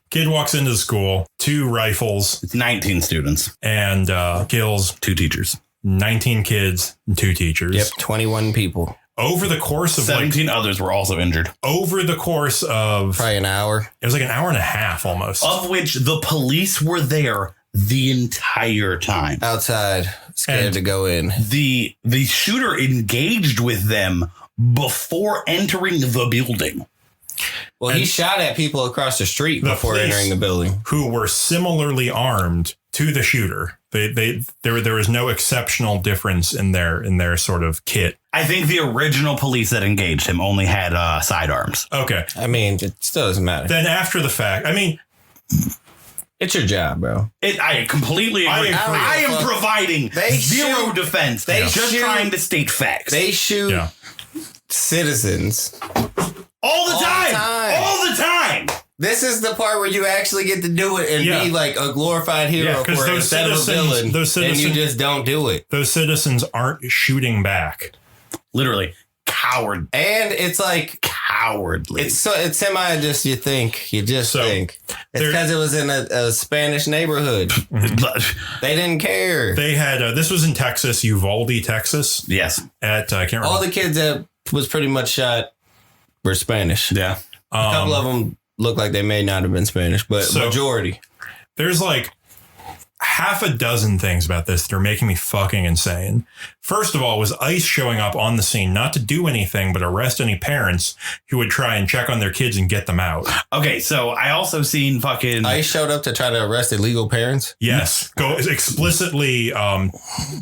Kid walks into the school, 2 rifles, It's 19 students, and kills 2 teachers. 19 kids and 2 teachers. Yep, 21 people. Over the course of 17 others were also injured, over the course of, Probably an hour. it was like an hour and a half almost. of which the police were there the entire time. Outside, scared And- to go in. The shooter engaged with them before entering the building. Well, he shot at people across the street The before police- entering the building. Who were similarly armed to the shooter. There was no exceptional difference in their sort of kit. I think the original police that engaged him only had sidearms. Okay. I mean, it still doesn't matter. Then after the fact, I mean, It's your job, bro. I completely I agree. agree. I am providing They zero shoot- defense. they Just shoot- trying to state facts. They shoot yeah. citizens. all the all the time. time. All the time. This is the part where you actually get to do it and Yeah. be like a glorified hero Yeah, 'cause for it those instead of a citizens- villain. those and you citizens- just don't do it. Those citizens aren't shooting back. Literally coward. And it's like Cowardly. it's semi just you think. You just So, think. It's there- because it was in a Spanish neighborhood. They didn't care. They had this was in Texas, Uvalde, Texas. yes. At I can't remember. All the kids that was pretty much shot were Spanish. Yeah. A couple of them look like they may not have been Spanish, but So- majority. There's like half a dozen things about this that are making me fucking insane. First of all, was ICE showing up on the scene, not to do anything, but arrest any parents who would try and check on their kids and get them out. Okay, so I also seen fucking ICE showed up to try to arrest illegal parents. Yes, go explicitly.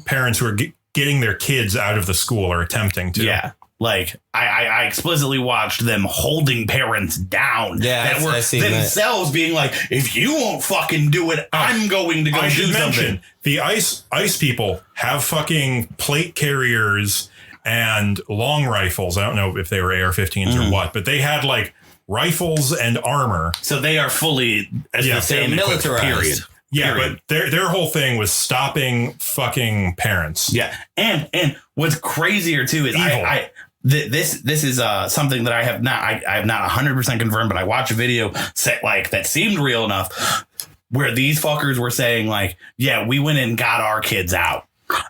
Parents who are getting their kids out of the school or attempting to. yeah. Like I explicitly watched them holding parents down. Yeah, that were I seen that. themselves being like, if you won't fucking do it, I'm going to go I do should something. mention the ICE people have fucking plate carriers and long rifles. I don't know if they were AR-15s or what, but they had like rifles and armor. So they are fully as Yeah, the same they're equipped, militarized. period. Yeah, Period. but their whole thing was stopping fucking parents. Yeah, and what's crazier too is Evil. this is something that I have not 100% confirmed, but I watched a video set like that seemed real enough where these fuckers were saying like, yeah, we went and got our kids out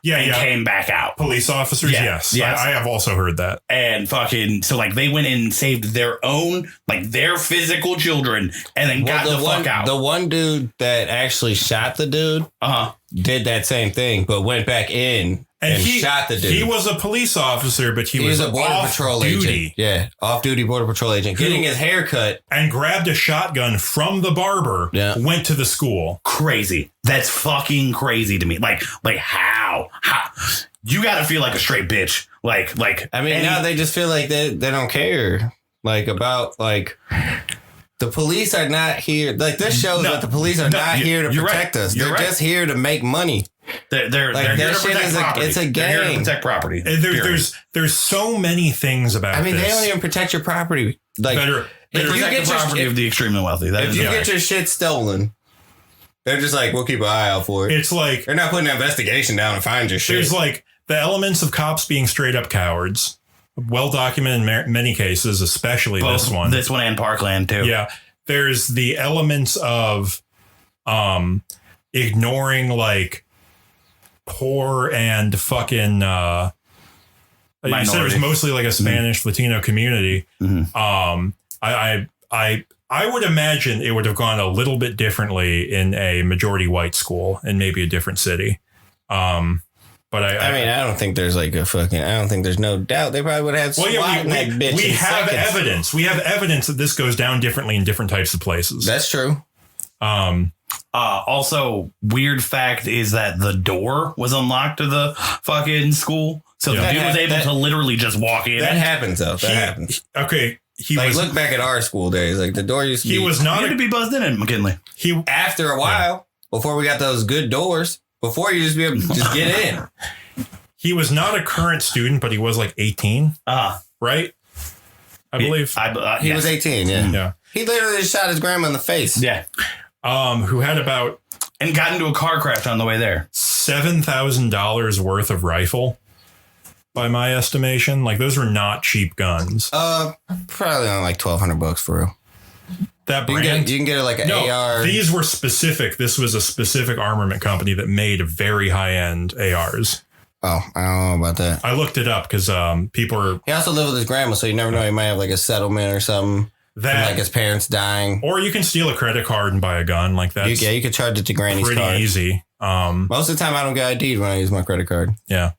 and came back out. Police officers, Yeah, yes. yes. I have also heard that. And fucking so like they went in and saved their own like their physical children and then got the fuck out. The one dude that actually shot the dude Uh-huh. did that same thing, but went back in and shot the dude. He was a police officer, but he was a border patrol agent. Yeah, off-duty border patrol agent, getting his hair cut, and grabbed a shotgun from the barber. Yeah. Went to the school. Crazy. That's fucking crazy to me. Like how? You got to feel like a straight bitch. Like. I mean, now they just feel like they don't care. Like about like. The police are not here. Like this shows that the police are not here to protect us. They're just here to make money. They're like, here to protect property. It's a gang. They're here to protect property. There's so many things about. I mean, this. they don't even protect your property. Like they protect the property of the extremely wealthy. If you get your shit stolen, they're just like, we'll keep an eye out for it. It's like they're not putting an investigation down to find your shit. There's like the elements of cops being straight up cowards. Well documented in many cases, especially both this one. This one and Parkland too. Yeah. There's the elements of ignoring like poor and fucking you said it was mostly like a Spanish Latino community. Mm-hmm. I would imagine it would have gone a little bit differently in a majority white school in maybe a different city. But I mean, I don't think there's like a fucking. I don't think there's no doubt they probably would have. Well, yeah, we have evidence. We have evidence that this goes down differently in different types of places. That's true. Also, weird fact is that the door was unlocked to the fucking school, so the dude was able to literally just walk in. That happens, though. That happens. Okay. Look back at our school days. Like the door used to. He was not to be buzzed in at McKinley. After a while, before we got those good doors. Before you just be able to just get in. He was not a current student, but he was like 18. Right? I believe. He was 18, yeah. He literally just shot his grandma in the face. Yeah. Who had about... And got into a car crash on the way there. $7,000 worth of rifle, by my estimation. Like, those were not cheap guns. Probably on like $1,200 for real. That brand, you can get it like an AR. These were specific. This was a specific armament company that made very high end ARs. Oh, I don't know about that. I looked it up because people are. He also lived with his grandma, so you never know. He might have like a settlement or something. That like his parents dying, or you can steal a credit card and buy a gun like that. Yeah, you could charge it to Granny's card. Pretty easy. Most of the time, I don't get ID'd when I use my credit card. Yeah.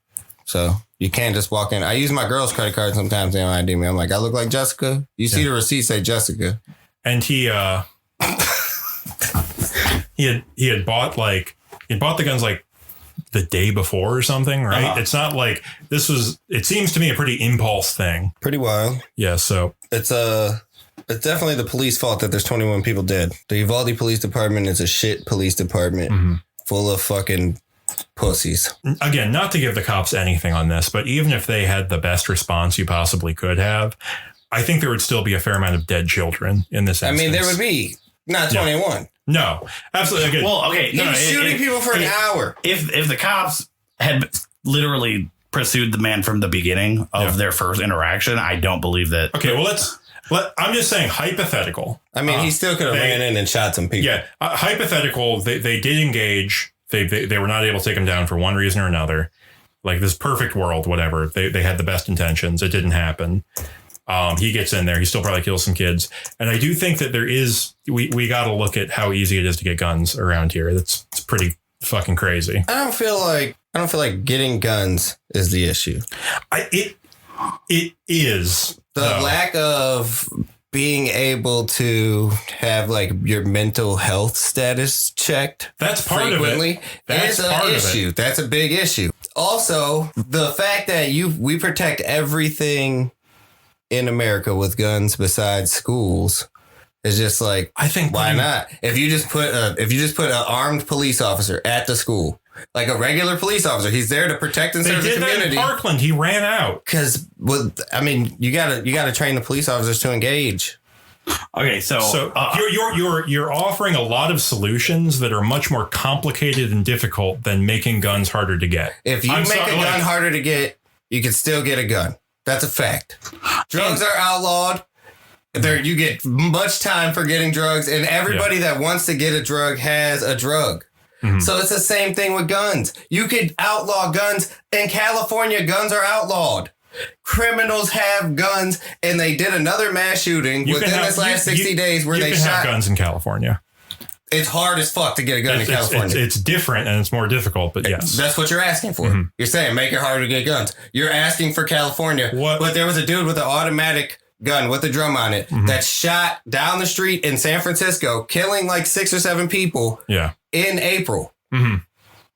So you can't just walk in. I use my girl's credit card sometimes. They don't ID me. I'm like, I look like Jessica. You see the receipt say Jessica. And he had bought the guns like the day before or something, right? It's not like this was. It seems to me a pretty impulse thing. Pretty wild. Yeah. So it's definitely the police fault that there's 21 people dead. The Uvalde Police Department is a shit police department full of fucking pussies. Again, not to give the cops anything on this, but even if they had the best response you possibly could have, I think there would still be a fair amount of dead children in this instance. I mean, there would be. Not 21. No, absolutely. Okay. Well, okay. He's shooting people for an hour. If the cops had literally pursued the man from the beginning of their first interaction, I don't believe that. Okay, well, I'm just saying hypothetical. I mean, he still could have ran in and shot some people. Yeah, hypothetical. They did engage. They were not able to take him down for one reason or another. Like this perfect world, whatever. They had the best intentions. It didn't happen. He gets in there. He still probably kills some kids. And I do think that there is, we got to look at how easy it is to get guns around here. It's pretty fucking crazy. I don't feel like getting guns is the issue. It is the lack of being able to have like your mental health status checked. That's part frequently. Of it. That's an issue. That's a big issue. Also, the fact that we protect everything in America with guns besides schools is just like, I think why not? If you just put an armed police officer at the school, like a regular police officer, he's there to protect and serve the community. That in Parkland, he ran out because you gotta train the police officers to engage. Okay, so you're offering a lot of solutions that are much more complicated and difficult than making guns harder to get. If you make a gun harder to get, you can still get a gun. That's a fact. Drugs are outlawed. You get much time for getting drugs, and everybody that wants to get a drug has a drug. Mm-hmm. So it's the same thing with guns. You could outlaw guns. In California, guns are outlawed. Criminals have guns, and they did another mass shooting within this last 60 days where they shot guns in California. It's hard as fuck to get a gun in California. It's different and it's more difficult, but yes. That's what you're asking for. Mm-hmm. You're saying make it harder to get guns. You're asking for California. What? But there was a dude with an automatic gun with a drum on it that shot down the street in San Francisco, killing like 6 or 7 people in April. Mm-hmm.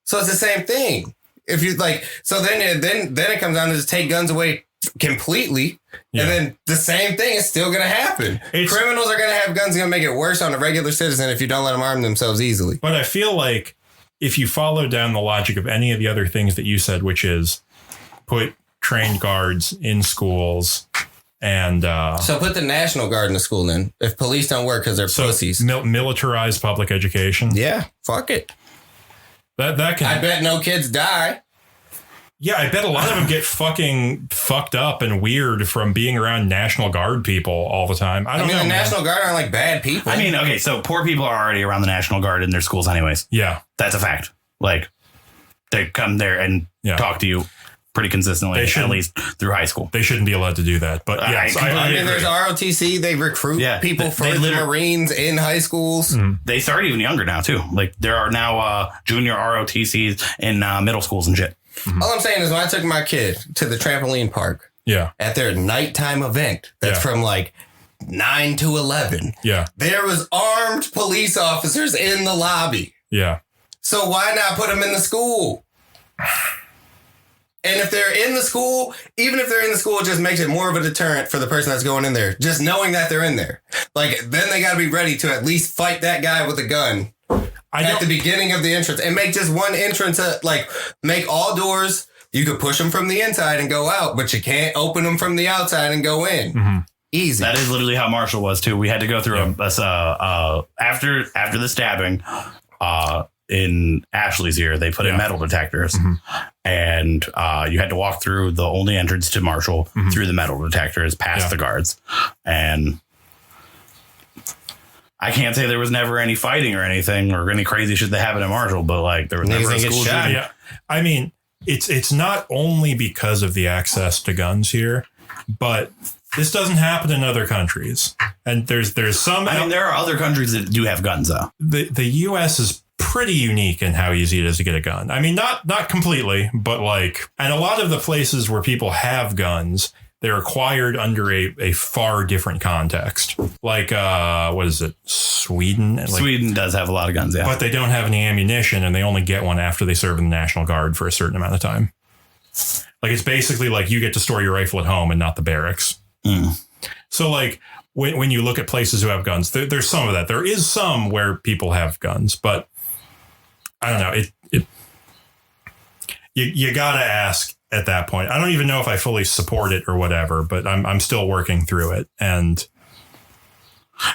So it's the same thing. If you like, so then it comes down to just take guns away completely. Yeah. And then the same thing is still going to happen. Criminals are going to have guns, going to make it worse on a regular citizen if you don't let them arm themselves easily. But I feel like if you follow down the logic of any of the other things that you said, which is put trained guards in schools and... so put the National Guard in the school then. If police don't work because they're pussies. Militarized public education. Yeah, fuck it. That can... I bet no kids die. Yeah, I bet a lot of them get fucking fucked up and weird from being around National Guard people all the time. I mean, the National Guard aren't like bad people. I mean, okay, so poor people are already around the National Guard in their schools anyways. Yeah. That's a fact. Like, they come there and talk to you pretty consistently, at least through high school. They shouldn't be allowed to do that. But yes, I mean, there's ROTC. They recruit people for the Marines in high schools. Mm-hmm. They start even younger now, too. Like, there are now junior ROTCs in middle schools and shit. Mm-hmm. All I'm saying is when I took my kid to the trampoline park at their nighttime event, that's from like 9 to 11. Yeah. There was armed police officers in the lobby. Yeah. So why not put them in the school? And if they're in the school, even if they're in the school, it just makes it more of a deterrent for the person that's going in there. Just knowing that they're in there. Like, then they got to be ready to at least fight that guy with a gun. At the beginning of the entrance and make just one entrance, make all doors. You could push them from the inside and go out, but you can't open them from the outside and go in. Mm-hmm. Easy. That is literally how Marshall was too. We had to go through after the stabbing in Ashley's year, they put in metal detectors and you had to walk through the only entrance to Marshall through the metal detectors past the guards. And I can't say there was never any fighting or anything or any crazy shit that happened in Marshall, but like there was never a school shooting. Yeah. I mean, it's not only because of the access to guns here, but this doesn't happen in other countries. And there's some. I mean, there are other countries that do have guns, though. The U.S. is pretty unique in how easy it is to get a gun. I mean, not completely, but like, and a lot of the places where people have guns, they're acquired under a far different context. Like, what is it? Sweden? Sweden does have a lot of guns, yeah. But they don't have any ammunition and they only get one after they serve in the National Guard for a certain amount of time. Like, it's basically like you get to store your rifle at home and not the barracks. Mm. So, like, when you look at places who have guns, there's some of that. There is some where people have guns, but I don't know. You got to ask at that point. I don't even know if I fully support it or whatever, but I'm still working through it. And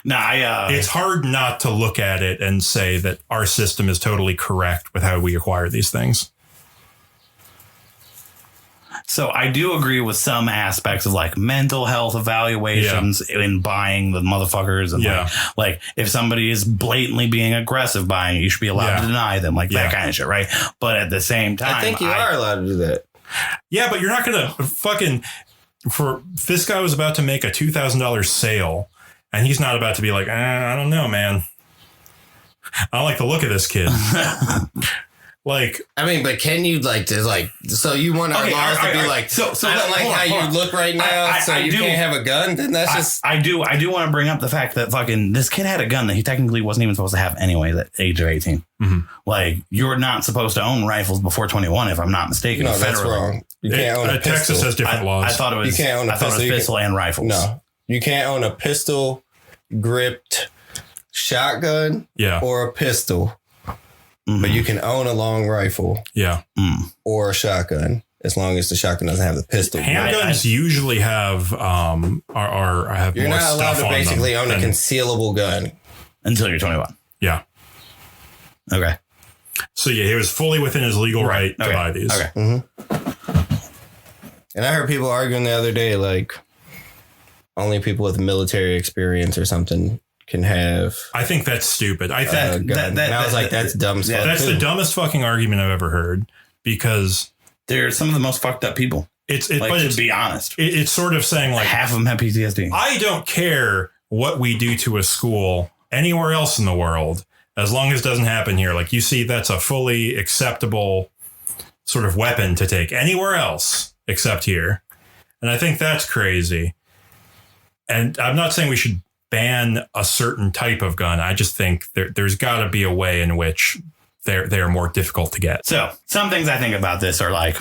it's hard not to look at it and say that our system is totally correct with how we acquire these things. So I do agree with some aspects of like mental health evaluations in buying the motherfuckers. And like if somebody is blatantly being aggressive buying it, you should be allowed to deny them, like that kind of shit. Right. But at the same time, I think you are allowed to do that. Yeah, but you're not going to fucking this guy was about to make a $2,000 sale and he's not about to be like, I don't know, man. I don't like the look of this kid. Like, I mean, but can you so you want our laws to be like, so I don't like how you look right now, so you can't have a gun? Then that's just. I do want to bring up the fact that fucking this kid had a gun that he technically wasn't even supposed to have anyway at the age of 18. Mm-hmm. Like, you're not supposed to own rifles before 21, if I'm not mistaken. No, that's wrong. You can't own a pistol. Texas has different laws. I thought it was. You can't own a pistol. Pistol and rifles. No, you can't own a pistol gripped shotgun. Or a pistol. Mm-hmm. But you can own a long rifle. Or a shotgun, as long as the shotgun doesn't have the pistol. Handguns usually have have you're more not allowed stuff to basically own a concealable gun until you're 21. Yeah. Okay. So he was fully within his legal right to buy these. Okay. Mm-hmm. And I heard people arguing the other day, like only people with military experience or something can have. I think that's stupid. I think I was like, that's dumb. That's the dumbest fucking argument I've ever heard, because they're some of the most fucked up people. To be honest, it's sort of saying like half of them have PTSD. I don't care what we do to a school anywhere else in the world. As long as it doesn't happen here, like you see, that's a fully acceptable sort of weapon to take anywhere else except here. And I think that's crazy. And I'm not saying we should ban a certain type of gun. I just think there's got to be a way in which they're more difficult to get. So some things I think about this are like,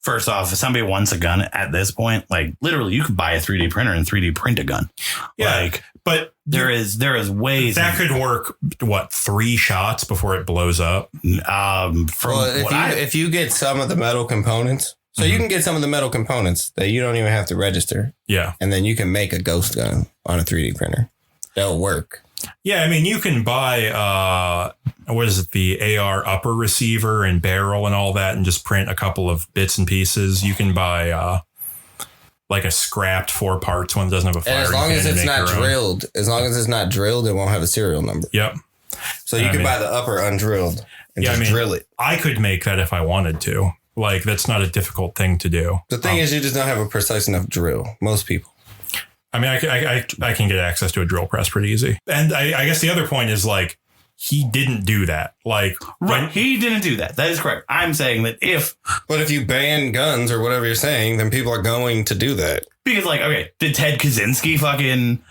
first off, if somebody wants a gun at this point, like literally you could buy a 3D printer and 3D print a gun. Yeah, like, but there is ways that could work. What, 3 shots before it blows up? If you get some of the metal components, so you can get some of the metal components that you don't even have to register. Yeah, and then you can make a ghost gun on a 3D printer. That'll work. Yeah, I mean, you can buy, what is it, the AR upper receiver and barrel and all that and just print a couple of bits and pieces. You can buy like a scrapped 4 parts one that doesn't have a firing pin. And as long as it's not drilled, it won't have a serial number. Yep. So you can buy the upper undrilled and drill it. I could make that if I wanted to. Like, that's not a difficult thing to do. The thing is, you just don't have a precise enough drill. Most people. I mean, I can get access to a drill press pretty easy. And I guess the other point is, like, he didn't do that. Like, right. He didn't do that. That is correct. I'm saying that but if you ban guns or whatever you're saying, then people are going to do that. Because, like, okay, did Ted Kaczynski fucking,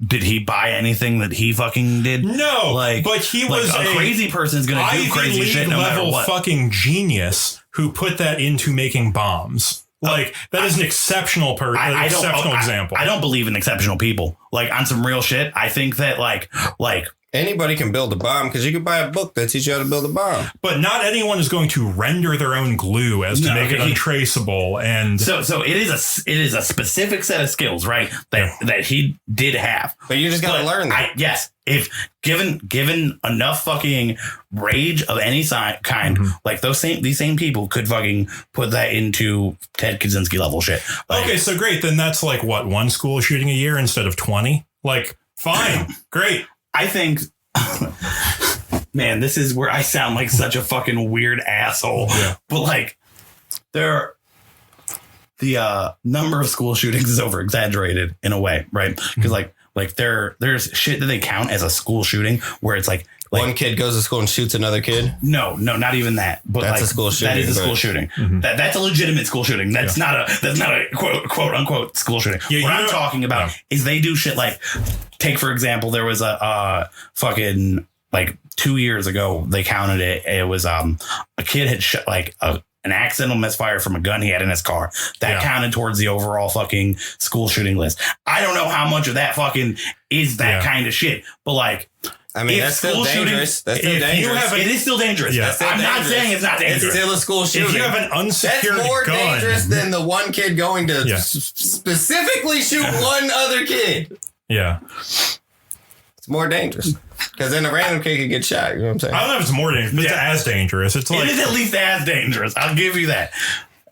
did he buy anything that he fucking did? No. Like, but he was a crazy person's going to do crazy shit no matter what. Fucking genius who put that into making bombs. Like, that is an exceptional example. I don't believe in exceptional people. Like, on some real shit, I think that, like anybody can build a bomb because you can buy a book that teaches you how to build a bomb. But not anyone is going to render their own glue to make it untraceable. And so it is a specific set of skills, right? That he did have. But you just got to learn that. Yes. If given enough fucking rage of any kind, like these same people could fucking put that into Ted Kaczynski level shit. Like, okay, so great. Then that's like what, 1 school shooting a year instead of 20? Like, fine, great. I think, man, this is where I sound like such a fucking weird asshole. Yeah. But like, the number of school shootings is over exaggerated in a way, right? Because like there's shit that they count as a school shooting where it's like one kid goes to school and shoots another kid. No, not even that. But that's a school shooting. That is a school shooting. Mm-hmm. That's a legitimate school shooting. That's not a quote unquote school shooting. Yeah, what I'm talking about is they do shit like, take for example, there was a fucking like 2 years ago they counted it. It was a kid had shot like an accidental misfire from a gun he had in his car. That counted towards the overall fucking school shooting list. I don't know how much of that fucking is that kind of shit, but like, I mean, that's still dangerous. That's still dangerous. It is still dangerous. Yeah. I'm not saying it's not dangerous. It's still a school shooting. If you have an unsecured that's more gun, dangerous than the one kid going to specifically shoot one other kid. Yeah. It's more dangerous. Because then a random kid could get shot. You know what I'm saying? I don't know if it's more dangerous, but it's as dangerous. It's like, it is at least as dangerous. I'll give you that.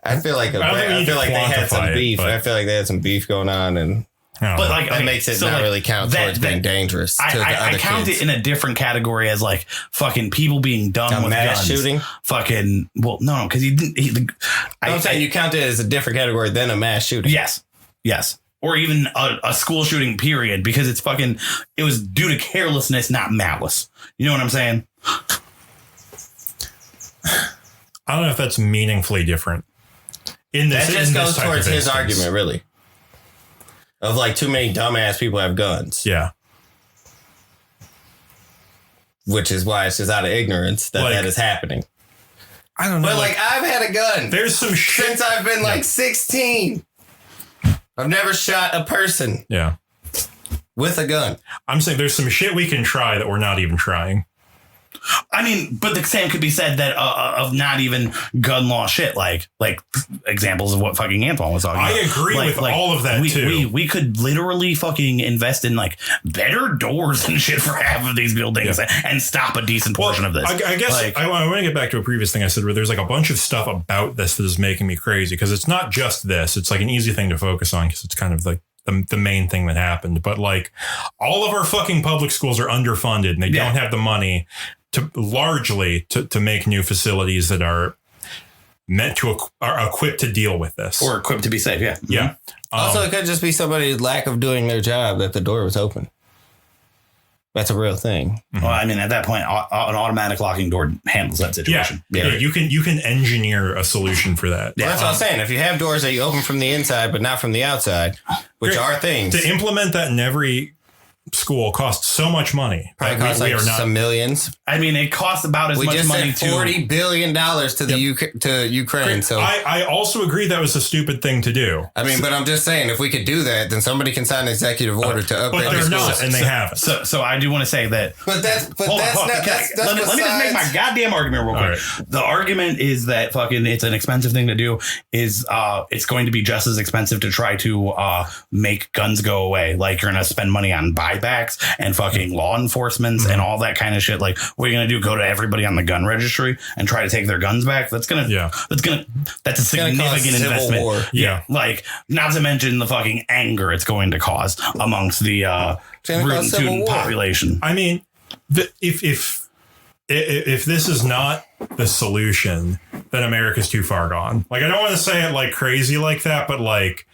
I feel like they had some beef. I feel like they had some beef going on, and but like that makes it not really count towards being dangerous. I count it in a different category as like fucking people being dumb with mass guns. Shooting. Fucking no, because he didn't. I'm saying you count it as a different category than a mass shooting. Yes. Or even a school shooting period, because it was due to carelessness, not malice. You know what I'm saying? I don't know if that's meaningfully different. That just goes towards his argument, really. Of like, too many dumbass people have guns. Yeah. Which is why it's just out of ignorance that is happening. I don't know. But like I've had a gun. There's some shit. Since I've been like 16. I've never shot a person. Yeah. With a gun. I'm saying there's some shit we can try that we're not even trying. I mean, but the same could be said that of not even gun law shit, like examples of what fucking Antoine was talking about. I agree with all of that too. We could literally fucking invest in like better doors and shit for half of these buildings and stop a decent portion of this. I guess I want to get back to a previous thing I said where there's like a bunch of stuff about this that is making me crazy, because it's not just this. It's like an easy thing to focus on because it's kind of like the main thing that happened. But like all of our fucking public schools are underfunded and they don't have the money to make new facilities that are meant to are equipped to deal with this or equipped to be safe. Yeah. Yeah. Mm-hmm. Also, it could just be somebody's lack of doing their job that the door was open. That's a real thing. Well, I mean, at that point, an automatic locking door handles that situation. Yeah, you can engineer a solution for that. Well, that's what I'm saying. If you have doors that you open from the inside but not from the outside, which are things to implement that in every school costs so much money. Probably costs like some millions. I mean, it costs about as we much just money sent $40 billion to the to Ukraine. So I also agree that was a stupid thing to do. I mean, but I'm just saying, if we could do that, then somebody can sign an executive order to upgrade. But they're not, and they haven't. So I do want to say that. But that's not. Let me just make my goddamn argument real quick. Right. The argument is that fucking it's an expensive thing to do. Is it's going to be just as expensive to try to make guns go away. Like you're going to spend money on buybacks and fucking law enforcement and all that kind of shit. Like, what are you going to do? Go to everybody on the gun registry and try to take their guns back? That's a significant investment. War. Yeah. Like, not to mention the fucking anger it's going to cause amongst the root student population. I mean, if this is not the solution, then America's too far gone. Like, I don't want to say it like crazy like that, but like,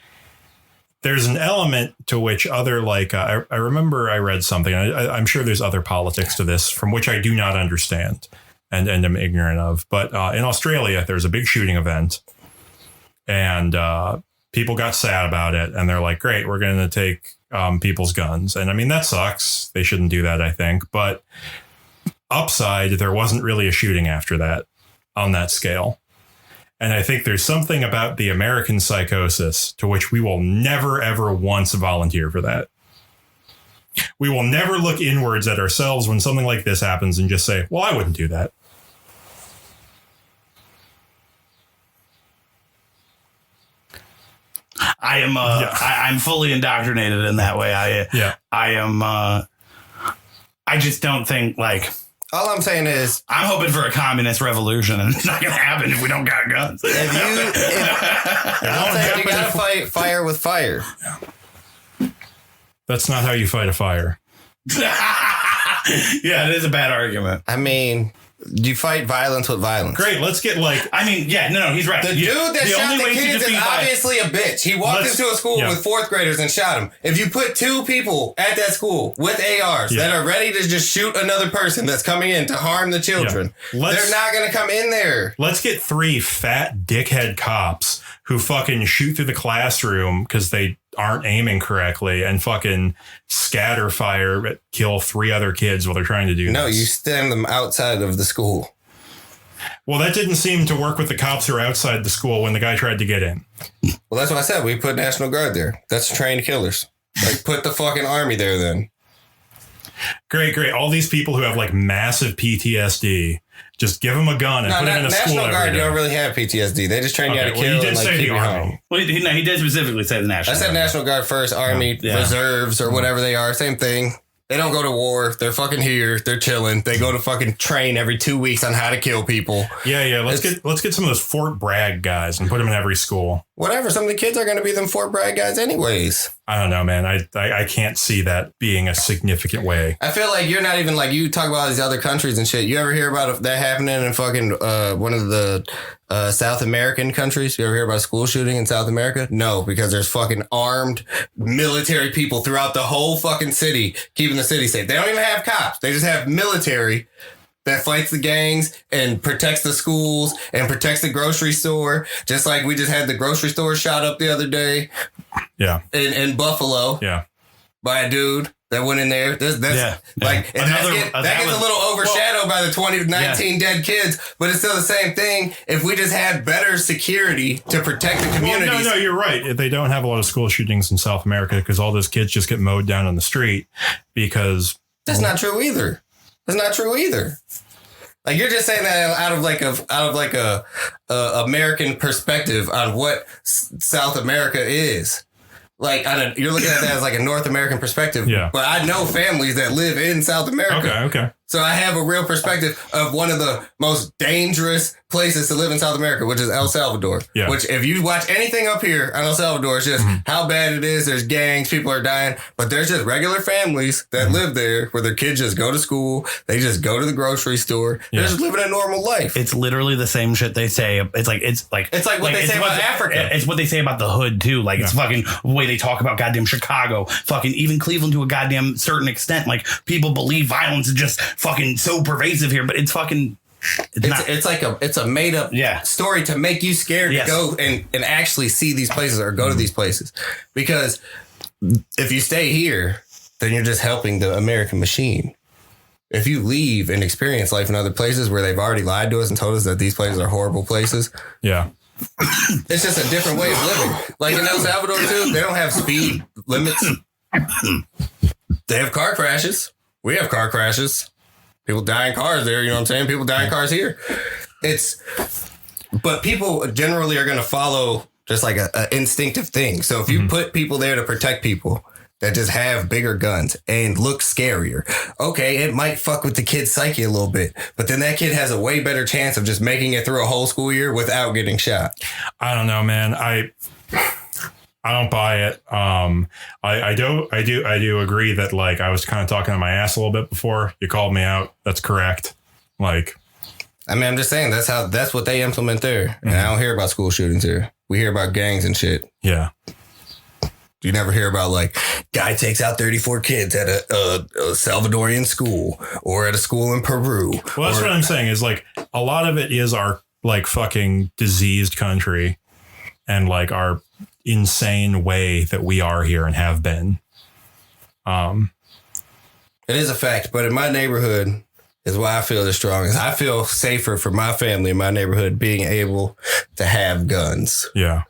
there's an element to which other, like, I remember I read something. I'm sure there's other politics to this from which I do not understand and am ignorant of. But in Australia, there's a big shooting event and people got sad about it. And they're like, great, we're going to take people's guns. And I mean, that sucks. They shouldn't do that, I think. But upside, there wasn't really a shooting after that on that scale. And I think there's something about the American psychosis to which we will never, ever once volunteer for that. We will never look inwards at ourselves when something like this happens and just say, well, I wouldn't do that. I am I'm fully indoctrinated in that way. I am I just don't think like all I'm saying is I'm hoping for a communist revolution, and it's not going to happen if we don't got guns. You got to fight fire with fire. That's not how you fight a fire. Yeah, it is a bad argument. I mean, you fight violence with violence. Great, let's get like... I mean, yeah, no, he's right. The dude that shot the kids is obviously a bitch. He walked into a school with fourth graders and shot him. If you put two people at that school with ARs that are ready to just shoot another person that's coming in to harm the children, they're not going to come in there. Let's get 3 fat dickhead cops who fucking shoot through the classroom because they aren't aiming correctly and fucking scatter fire, kill 3 other kids while they're trying to do this. No, you stand them outside of the school. Well, that didn't seem to work with the cops who were outside the school when the guy tried to get in. Well, that's what I said. We put National Guard there. That's trained killers. Like, put the fucking army there then. Great. All these people who have like massive PTSD, just give them a gun and put them in a school. National Guard, you don't really have PTSD. They just train you how to kill and like keep you home. Well, he did specifically say the National Guard. I said National Guard first, Army, Reserves, or whatever they are. Same thing. They don't go to war. They're fucking here. They're chilling. They go to fucking train every 2 weeks on how to kill people. Yeah. Let's get some of those Fort Bragg guys and put them in every school. Whatever. Some of the kids are going to be them Fort Bragg guys anyways. I don't know, man. I can't see that being a significant way. I feel like you're not even like you talk about all these other countries and shit. You ever hear about that happening in fucking one of the South American countries? You ever hear about a school shooting in South America? No, because there's fucking armed military people throughout the whole fucking city keeping the city safe. They don't even have cops. They just have military that fights the gangs and protects the schools and protects the grocery store. Just like we just had the grocery store shot up the other day. Yeah. In Buffalo. Yeah. By a dude that went in there. That gets a little overshadowed by the 2019 dead kids, but it's still the same thing. If we just had better security to protect the communities. Well, no, you're right. They don't have a lot of school shootings in South America because all those kids just get mowed down on the street because... That's not true either. That's not true either. Like you're just saying that out of like a American perspective on what South America is. Like you're looking at that as like a North American perspective. Yeah. But I know families that live in South America. Okay. So I have a real perspective of one of the most dangerous places to live in South America, which is El Salvador. Yeah. Which, if you watch anything up here on El Salvador, it's just how bad it is. There's gangs, people are dying, but there's just regular families that live there where their kids just go to school. They just go to the grocery store. They're just living a normal life. It's literally the same shit they say. It's like what they say about Africa. It's what they say about the hood too. Like it's fucking the way they talk about goddamn Chicago, fucking even Cleveland to a goddamn certain extent. Like people believe violence is just fucking so pervasive here, but it's fucking. It's a made up story to make you scared to go and actually see these places or go to these places. Because if you stay here, then you're just helping the American machine. If you leave and experience life in other places where they've already lied to us and told us that these places are horrible places. Yeah. It's just a different way of living. Like in El Salvador too, they don't have speed limits. They have car crashes. We have car crashes. People die in cars there, you know what I'm saying? People die in cars here. But people generally are going to follow just like a instinctive thing. So if you put people there to protect people that just have bigger guns and look scarier, okay, it might fuck with the kid's psyche a little bit, but then that kid has a way better chance of just making it through a whole school year without getting shot. I don't know, man. I don't buy it. I do agree that like I was kind of talking on my ass a little bit before you called me out. That's correct. Like, I mean, I'm just saying that's what they implement there. And I don't hear about school shootings here. We hear about gangs and shit. Yeah. You never hear about like guy takes out 34 kids at a Salvadorian school or at a school in Peru. Well, that's what I'm saying is like a lot of it is our like fucking diseased country and like our insane way that we are here and have been. It is a fact, but in my neighborhood is why I feel the strongest. I feel safer for my family in my neighborhood being able to have guns. Yeah.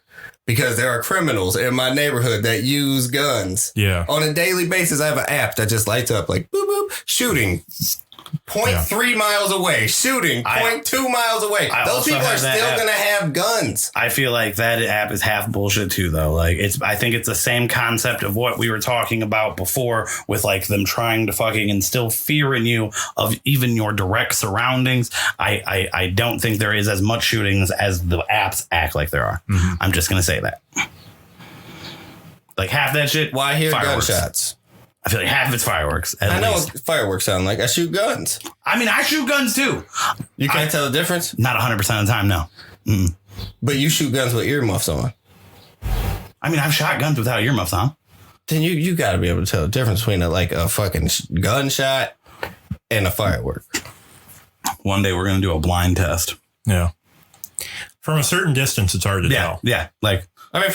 Because there are criminals in my neighborhood that use guns. Yeah. On a daily basis, I have an app that just lights up like boop, boop, shooting 0.3 miles away, shooting 0.2 miles away. Those people are still going to have guns. I feel like that app is half bullshit too, though. Like I think it's the same concept of what we were talking about before with like them trying to fucking instill fear in you of even your direct surroundings. I don't think there is as much shootings as the apps act like there are. Mm-hmm. I'm just going to say that. Like half that shit. Why hear fireworks. Gunshots? I feel like half of it's fireworks. I know what fireworks sound like. I shoot guns. I mean, I shoot guns too. You can't tell the difference? Not 100% of the time, no. Mm. But you shoot guns with earmuffs on. I mean, I've shot guns without earmuffs on. Then you got to be able to tell the difference between a fucking gunshot and a firework. One day we're going to do a blind test. Yeah. From a certain distance, it's hard to tell. Yeah. Like, I mean,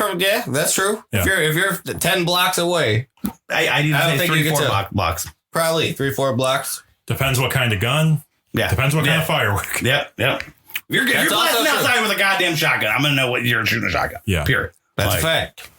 that's true. Yeah. If you're 10 blocks away, I don't think 3-4 blocks. Probably 3-4 blocks. Depends what kind of gun. Yeah. Depends what kind of firework. Yep. If you're blasting outside with a goddamn shotgun, I'm gonna know what you're shooting a shotgun. Yeah. Period. That's a fact.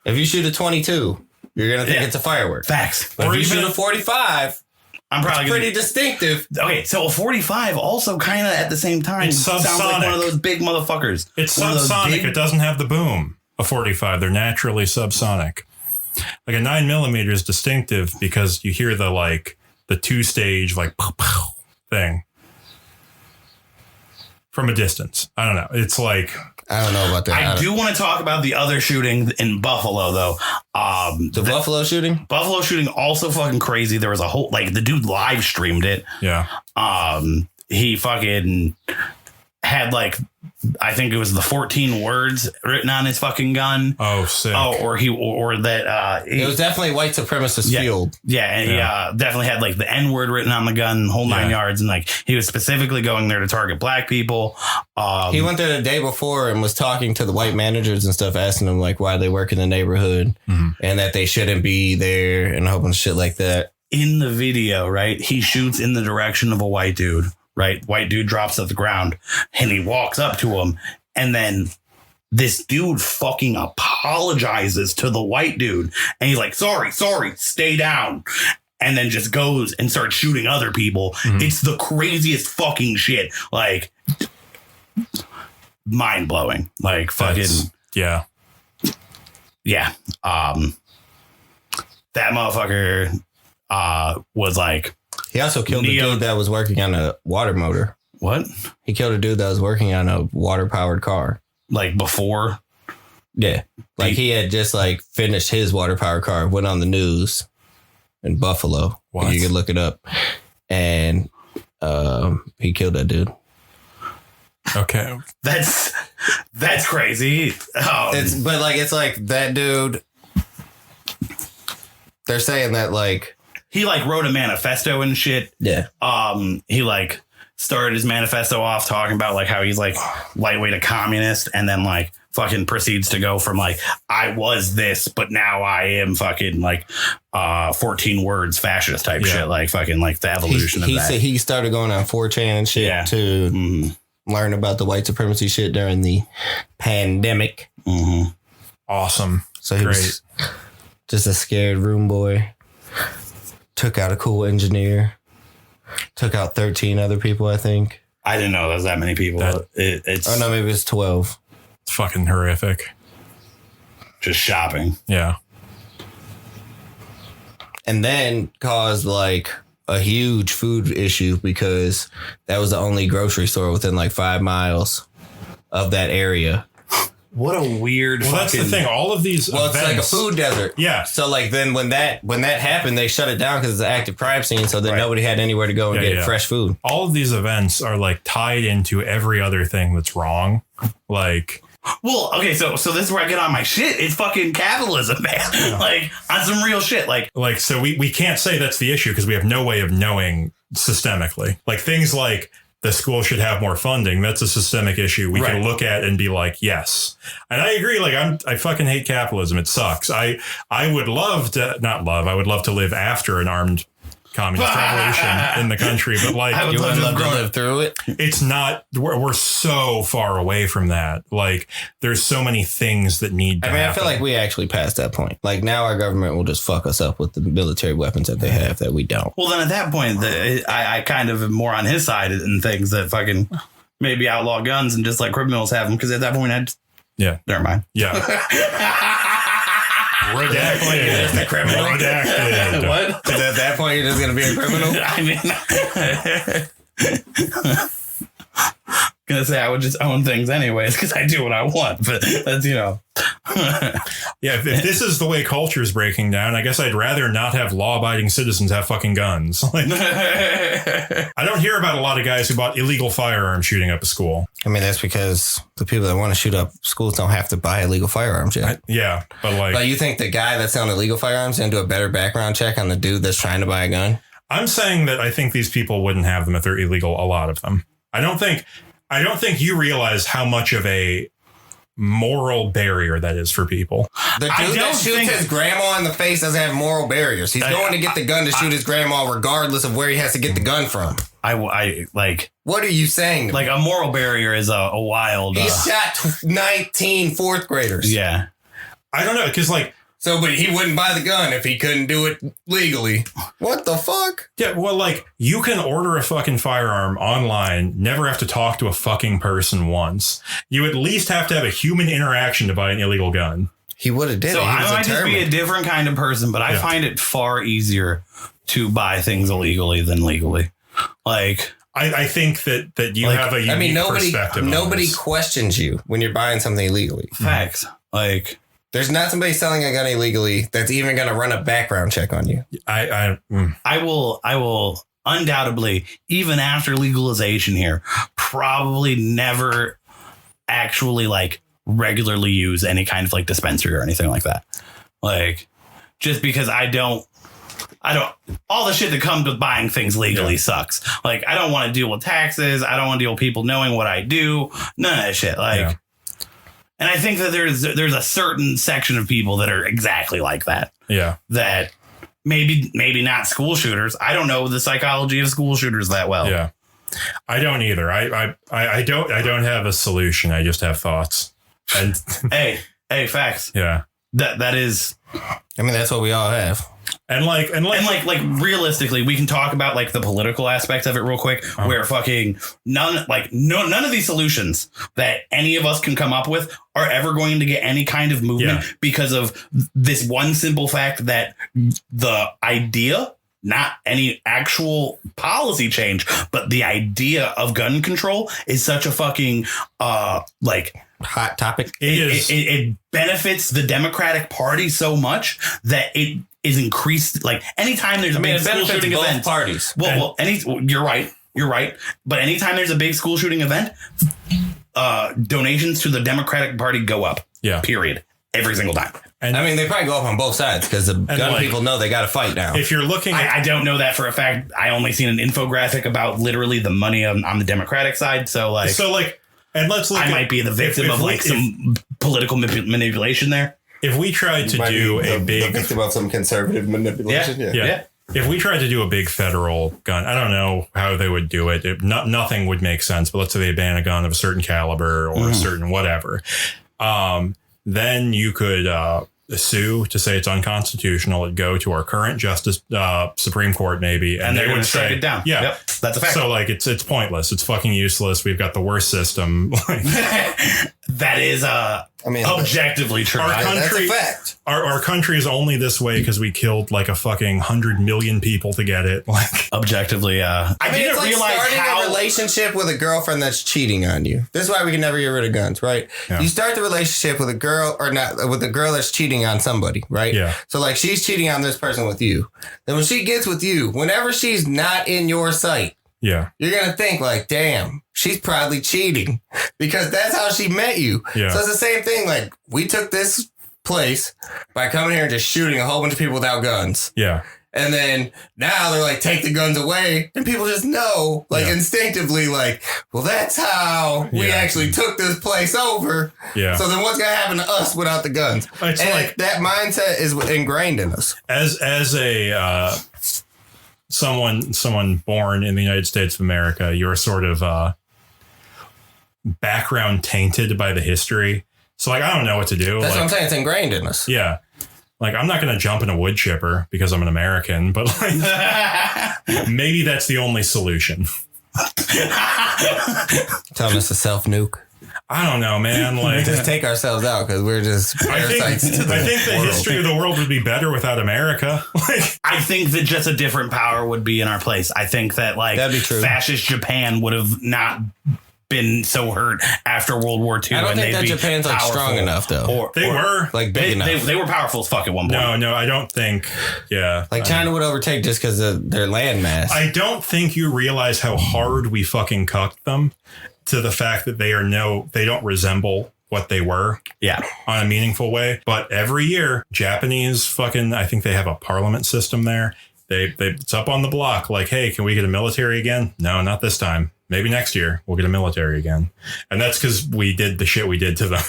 If you shoot a 22, you're gonna think it's a firework. Facts. But or if you shoot a 45. I'm probably pretty distinctive. Okay, so a 45 also kind of at the same time sounds like one of those big motherfuckers. It's subsonic. It doesn't have the boom. A 45, they're naturally subsonic. Like a 9mm is distinctive because you hear the 2-stage like pow, pow thing from a distance. I don't know. It's like I don't know about that. I do want to talk about the other shooting in Buffalo though. The Buffalo shooting? Buffalo shooting also fucking crazy. There was a whole the dude live streamed it. Yeah. He fucking had I think it was the 14 words written on his fucking gun. Oh, sick. Oh, or that. It was definitely white supremacist fueled. Yeah, and he definitely had the N word written on the gun, whole 9 yards, and he was specifically going there to target black people. He went there the day before and was talking to the white managers and stuff, asking them why they work in the neighborhood and that they shouldn't be there and a whole bunch of shit like that. In the video, right, he shoots in the direction of a white dude. Right. White dude drops to the ground and he walks up to him. And then this dude fucking apologizes to the white dude. And he's like, sorry, stay down. And then just goes and starts shooting other people. Mm-hmm. It's the craziest fucking shit. Mind blowing. Fucking. Yeah. Yeah. That motherfucker was He also killed Neo- a dude that was working on a water motor. What? He killed a dude that was working on a water powered car. Like before? Yeah. Like he had just like finished his water powered car, went on the news in Buffalo. What? You can look it up. And he killed that dude. Okay. That's crazy. It's like that dude. They're saying that like He like wrote a manifesto and shit. yeah. He like started his manifesto off talking about like how he's like lightweight a communist, and then like fucking proceeds to go from like I was this, but now I am fucking like 14 words fascist type shit, like fucking like the evolution of that. He started going on 4chan and shit to learn about the white supremacy shit during the pandemic. Awesome. So he was just a scared room boy. Took out a cool engineer. Took out 13 other people, I think. I didn't know there was that many people. It's Oh no, maybe it's 12. It's fucking horrific. just shopping. Yeah. And then caused like a huge food issue because that was the only grocery store within like 5 miles of that area. What a weird Well, that's the thing. All of these Well, events, it's like a food desert. Yeah. So like then when that happened, they shut it down because it's an active crime scene. So then nobody had anywhere to go and get fresh food. All of these events are like tied into every other thing that's wrong. Like, well, okay, so this is where I get on my shit. It's fucking capitalism, man. Like on some real shit. Like so we can't say that's the issue because we have no way of knowing systemically. Like things like the school should have more funding. That's a systemic issue we can look at and be like, yes. And I agree. Like I fucking hate capitalism. It sucks. I would love to I would love to live after an armed communist revolution in the country, but like You would love to live through it. it's not. We're so far away from that. Like there's so many things that need to happen. I feel like we actually passed that point. Like now our government will just fuck us up with the military weapons that they have that we don't. well, then at that point, I kind of am more on his side in things that fucking maybe outlaw guns and just let criminals have them. Because at that point, never mind. Yeah. Redacted. The criminal. Redacted. What? Because at that point, you're just going to be a criminal. I mean, gonna say I would just own things anyways because I do what I want, but that's Yeah, if this is the way culture is breaking down, I guess I'd rather not have law-abiding citizens have fucking guns. Like, I don't hear about a lot of guys who bought illegal firearms shooting up a school. I mean, that's because the people that want to shoot up schools don't have to buy illegal firearms yet. Yeah, but like... But you think the guy that's selling illegal firearms is going to do a better background check on the dude that's trying to buy a gun? I'm saying that I think these people wouldn't have them if they're illegal, a lot of them. I don't think you realize how much of a moral barrier that is for people. The dude that shoots his grandma in the face doesn't have moral barriers. He's going to get the gun to shoot his grandma regardless of where he has to get the gun from. I like. What are you saying? Like a moral barrier is a wild. He shot 19 fourth graders. Yeah. I don't know, because like... So, but he wouldn't buy the gun if he couldn't do it legally. What the fuck? Yeah, well, like, you can order a fucking firearm online, never have to talk to a fucking person once. You at least have to have a human interaction to buy an illegal gun. He would have did So it. I might just be a different kind of person, but I find it far easier to buy things illegally than legally. Like... I think that you have a unique perspective. Nobody questions you when you're buying something illegally. Facts. Like... There's not somebody selling a gun illegally that's even going to run a background check on you. I will undoubtedly, even after legalization here, probably never actually like regularly use any kind of like dispensary or anything like that. Like, just because I don't, all the shit that comes with buying things legally sucks. Like, I don't want to deal with taxes. I don't want to deal with people knowing what I do. None of that shit. Like, and I think that there's a certain section of people that are exactly like that. Yeah. That maybe not school shooters. I don't know the psychology of school shooters that well. Yeah. I don't either. I don't have a solution. I just have thoughts. And hey, facts. Yeah. That is. I mean, that's what we all have. And like realistically, we can talk about like the political aspect of it real quick, where fucking none of these solutions that any of us can come up with are ever going to get any kind of movement because of this one simple fact that the idea not any actual policy change, but the idea of gun control is such a fucking like hot topic. It benefits the Democratic Party so much that it is increased. Like anytime there's a big school shooting event, parties. You're right. But anytime there's a big school shooting event, donations to the Democratic Party go up. Yeah. Period. Every single time. And I mean, they probably go up on both sides because the gun people know they got to fight now. If you're looking, I don't know that for a fact. I only seen an infographic about literally the money on the Democratic side. And let's look. I might be the victim of some political manipulation there. If we tried to do a big victim of some conservative manipulation, yeah. If we tried to do a big federal gun, I don't know how they would do it. Nothing would make sense. But let's say they ban a gun of a certain caliber or a certain whatever. Then you could sue to say it's unconstitutional. It'd go to our current justice, Supreme Court, maybe, and they would strike it down. Yeah, yep, that's a fact. So it's pointless. It's fucking useless. We've got the worst system. That is objectively true. That's a fact. Our country is only this way because we killed like a fucking 100 million people to get it. Like objectively, I didn't it's like realize starting a relationship with a girlfriend that's cheating on you. This is why we can never get rid of guns, right? Yeah. You start the relationship with a girl with a girl that's cheating on somebody, right? Yeah. So like she's cheating on this person with you. Then when she gets with you, whenever she's not in your sight, yeah, you're going to think like, damn, she's probably cheating because that's how she met you. Yeah. So it's the same thing. Like we took this place by coming here and just shooting a whole bunch of people without guns. Yeah. And then now they're like, take the guns away. And people just know, like instinctively, like, well, that's how we actually took this place over. Yeah. So then what's going to happen to us without the guns? It's and like that mindset is ingrained in us. As a someone born in the United States of America, you're sort of background tainted by the history. So like, I don't know what to do. That's like, what I'm saying. It's ingrained in us. Yeah. Like, I'm not going to jump in a wood chipper because I'm an American, but like, maybe that's the only solution. Telling us to self-nuke. I don't know, man. Like, just take ourselves out because we're just parasites to the I think the world. history of the world would be better without America. Like, I think that just a different power would be in our place. I think that like that'd be true. Fascist Japan would have not been so hurt after World War II. I don't think that Japan's like strong enough though. They were like big enough. They were powerful as fuck at one point. No, I don't think. Yeah, like China would overtake just because of their land mass. I don't think you realize how hard we fucking cucked them to the fact that they don't resemble what they were. Yeah, on a meaningful way. But every year, Japanese I think they have a parliament system there. It's up on the block. Like, hey, can we get a military again? No, not this time. Maybe next year we'll get a military again. And that's because we did the shit we did to them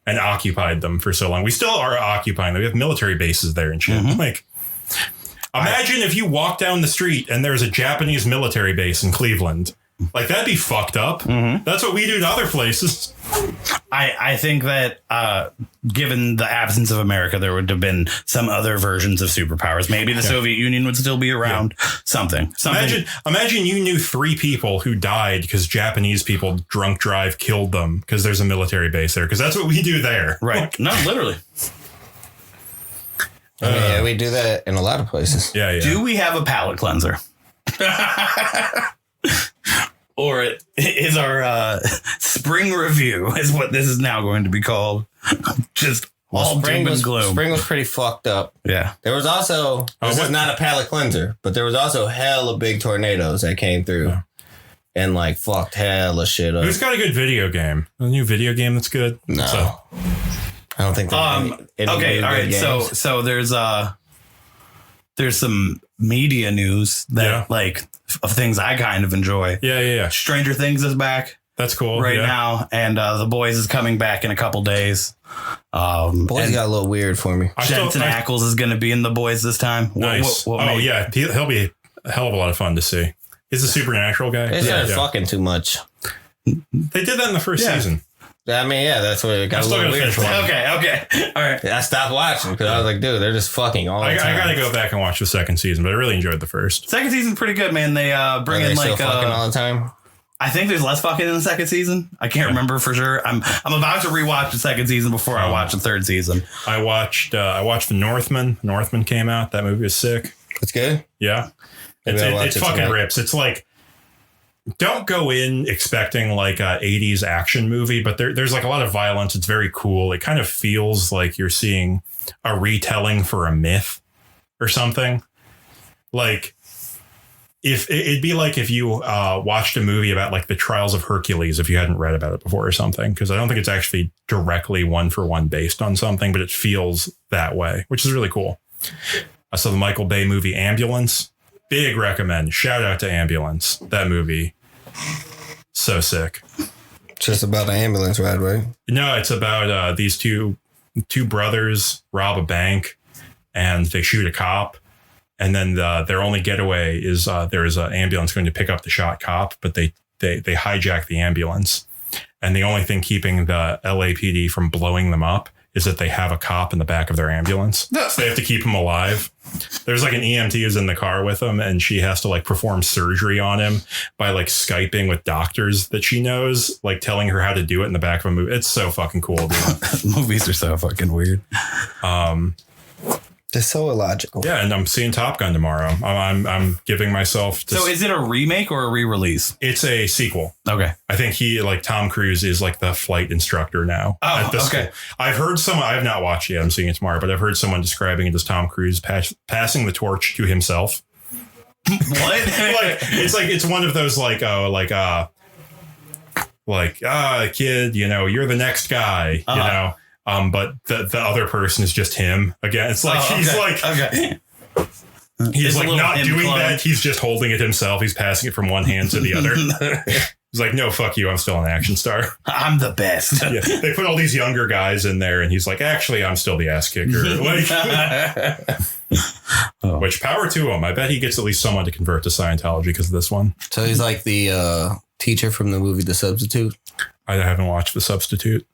and occupied them for so long. We still are occupying them. We have military bases there and shit. Mm-hmm. Like, imagine if you walk down the street and there's a Japanese military base in Cleveland. Like, that'd be fucked up. Mm-hmm. That's what we do to other places. I think that given the absence of America, there would have been some other versions of superpowers. Maybe the Soviet Union would still be around. Yeah. Something. Imagine you knew 3 people who died because Japanese people drunk drive killed them because there's a military base there. Because that's what we do there. Right. No, literally. Yeah, we do that in a lot of places. Yeah. Do we have a palate cleanser? Or it is our spring review is what this is now going to be called. Just all doom and gloom. Spring was pretty fucked up. Yeah. There was also, this is not a palate cleanser, but there was also hella big tornadoes that came through and like fucked hella shit up. Who's got a good video game? A new video game that's good? No. I don't think any okay, all right. Games. So there's some media news that like of things I kind of enjoy. Yeah. Stranger Things is back. That's cool. Right now. And The Boys is coming back in a couple days. Boys got a little weird for me. Jensen Ackles is going to be in The Boys this time. Nice. Yeah. He'll be a hell of a lot of fun to see. He's a supernatural guy. They started fucking too much. They did that in the first season. I mean, that's what it got a little weird for me. Okay. All right. I stopped watching because I was like, dude, they're just fucking all the time. I got to go back and watch the second season, but I really enjoyed the first. Second season's pretty good, man. They bring in like fucking all the time. I think there's less fucking in the second season. I can't remember for sure. I'm about to rewatch the second season before I watch the third season. I watched The Northman. Northman came out. That movie was sick. It's good. Yeah. Maybe I'll watch It it fucking tonight. rips. It's like, don't go in expecting like a 80s action movie, but there's like a lot of violence. It's very cool. It kind of feels like you're seeing a retelling for a myth or something. Like, if it'd be like if you watched a movie about like the Trials of Hercules, if you hadn't read about it before or something, because I don't think it's actually directly one for one based on something, but it feels that way, which is really cool. I saw the Michael Bay movie Ambulance. Big recommend. Shout out to Ambulance. That movie. So sick. Just about an ambulance ride, right? No, it's about these two brothers rob a bank and they shoot a cop. And then their only getaway is there is an ambulance going to pick up the shot cop, but they hijack the ambulance. And the only thing keeping the LAPD from blowing them up is that they have a cop in the back of their ambulance. So they have to keep him alive. There's like an EMT who's in the car with him, and she has to like perform surgery on him by like Skyping with doctors that she knows, like telling her how to do it in the back of a movie. It's so fucking cool, dude. Movies are so fucking weird. It's so illogical. Yeah, and I'm seeing Top Gun tomorrow. I'm giving myself to. So is it a remake or a re-release? It's a sequel. Okay. I think Tom Cruise is like the flight instructor now. Oh, at this okay. school. I've heard I have not watched it yet. I'm seeing it tomorrow, but I've heard someone describing it as Tom Cruise passing the torch to himself. What? It's one of those kid, you're the next guy, but the other person is just him again. It's like, okay. He's like not doing clone. that. He's just holding it himself. He's passing it from one hand to the other. He's like, no, fuck you. I'm still an action star. I'm the best. Yeah, they put all these younger guys in there, and he's like, actually, I'm still the ass kicker. Which power to him. I bet he gets at least someone to convert to Scientology because of this one. So he's like the teacher from the movie The Substitute. I haven't watched The Substitute.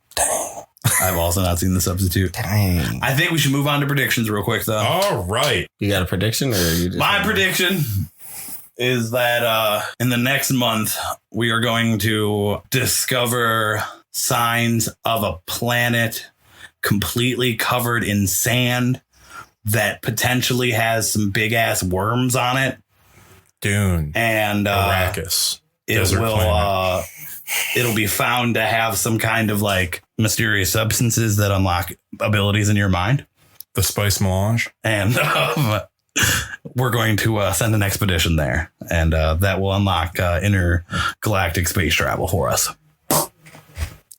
I've also not seen The Substitute. Dang. I think we should move on to predictions real quick, though. All right. You got a prediction, or you just My prediction is that in the next month, we are going to discover signs of a planet completely covered in sand that potentially has some big ass worms on it. Dune. And Arrakis. It'll be found to have some kind of like mysterious substances that unlock abilities in your mind. The Spice Melange. And we're going to send an expedition there, and that will unlock intergalactic space travel for us.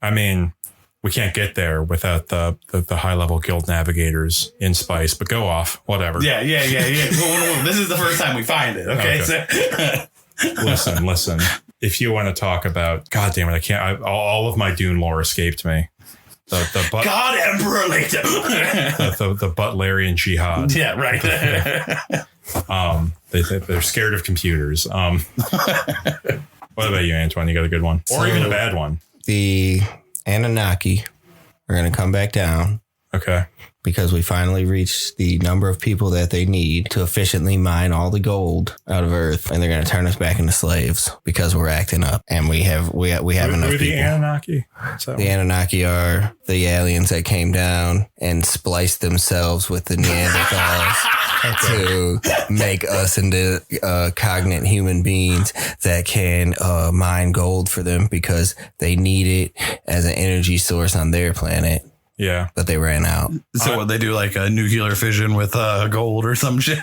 I mean, we can't get there without the high level guild navigators in Spice, but go off, whatever. Yeah. Well, this is the first time we find it. Okay. So. Listen. If you want to talk about, God damn it, I can't. All of my Dune lore escaped me. The God Emperor later. the Butlerian Jihad. Yeah, right. They're scared of computers. What about you, Antoine? You got a good one, or even a bad one? The Anunnaki are going to come back down. Okay. Because we finally reached the number of people that they need to efficiently mine all the gold out of Earth, and they're going to turn us back into slaves because we're acting up, and we have enough people. The Anunnaki? The Anunnaki are the aliens that came down and spliced themselves with the Neanderthals to make us into cognate human beings that can mine gold for them because they need it as an energy source on their planet. Yeah. But they ran out. So what, they do like a nuclear fission with gold or some shit?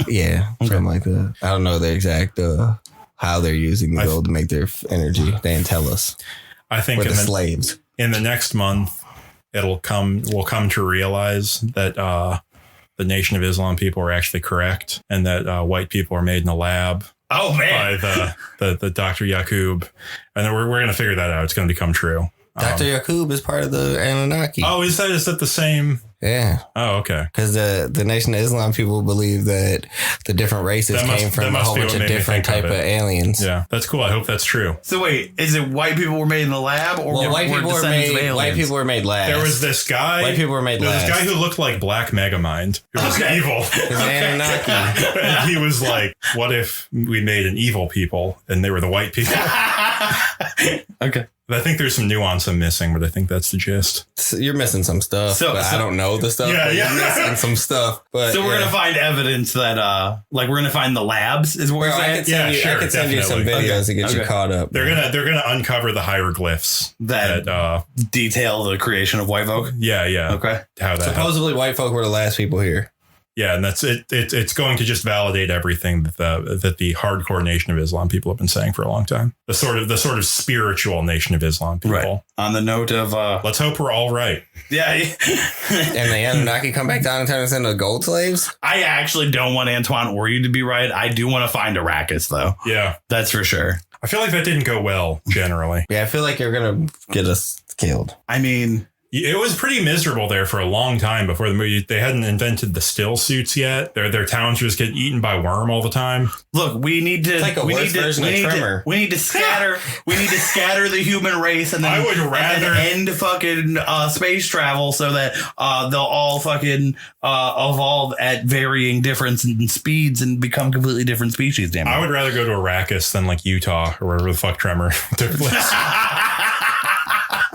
Yeah. Something like that. I don't know the exact how they're using the gold to make their energy. They didn't tell us. I think we're the slaves. In the next month, we'll come to realize that the Nation of Islam people are actually correct, and that white people are made in a lab. Oh man. By the Dr. Yaqub. And then we're going to figure that out. It's going to become true. Dr. Yaqub is part of the Anunnaki. Oh, is that the same? Yeah. Oh, okay. Because the Nation of Islam people believe that the different races came from a whole bunch of different type of aliens. Yeah, that's cool. I hope that's true. So wait, is it white people were made in the lab, or white people were made last? There was this guy. White people were made last. There was this guy who looked like Black Megamind, who was evil. And he was like, "What if we made an evil people and they were the white people?" Okay. I think there's some nuance I'm missing, but I think that's the gist. So you're missing some stuff. So- but I don't know the stuff. Yeah, but yeah. You're missing some stuff. But So we're yeah. gonna find evidence that, like, we're gonna find the labs. Is what Bro, we're I saying. could send, Yeah, you, sure, I could send you some definitely. videos to get you Okay. caught up. They're gonna uncover the hieroglyphs That detail the creation of white folk. yeah. Okay. How that happened. Supposedly, white folk were the last people here. Yeah, and that's it. It's going to just validate everything that the hardcore Nation of Islam people have been saying for a long time. The sort of spiritual Nation of Islam people. Right. On the note of, Let's hope we're all right. yeah. And the Anunnaki come back down and turn us into gold slaves? I actually don't want Antoine or you to be right. I do want to find Arrakis, though. Yeah, That's for sure. I feel like that didn't go well generally. Yeah, I feel like you're going to get us killed. I mean, It was pretty miserable there for a long time before the movie. They hadn't invented the still suits yet. Their towns just get eaten by worm all the time. look, we need to. It's like a we worse need to. version We of need to. Tremor. We need to scatter. We need to scatter the human race, and then I would rather- end fucking space travel so that they'll all fucking evolve at varying difference in speeds and become completely different species. Damn it. I would rather go to Arrakis than like Utah or wherever the fuck Tremor took place.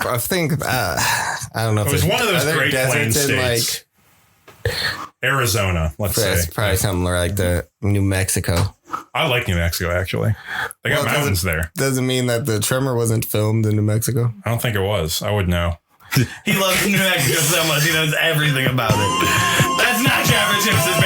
I think, I don't know if It was one of those are there Great Plains deserts in, states. Arizona, let's say. it's probably something like the New Mexico. I like New Mexico, actually. They got Well, mountains there. Doesn't mean that the Tremor wasn't filmed in New Mexico. I don't think it was. I would know. He loves New Mexico so much. He knows everything about it. That's not Trevor Chips'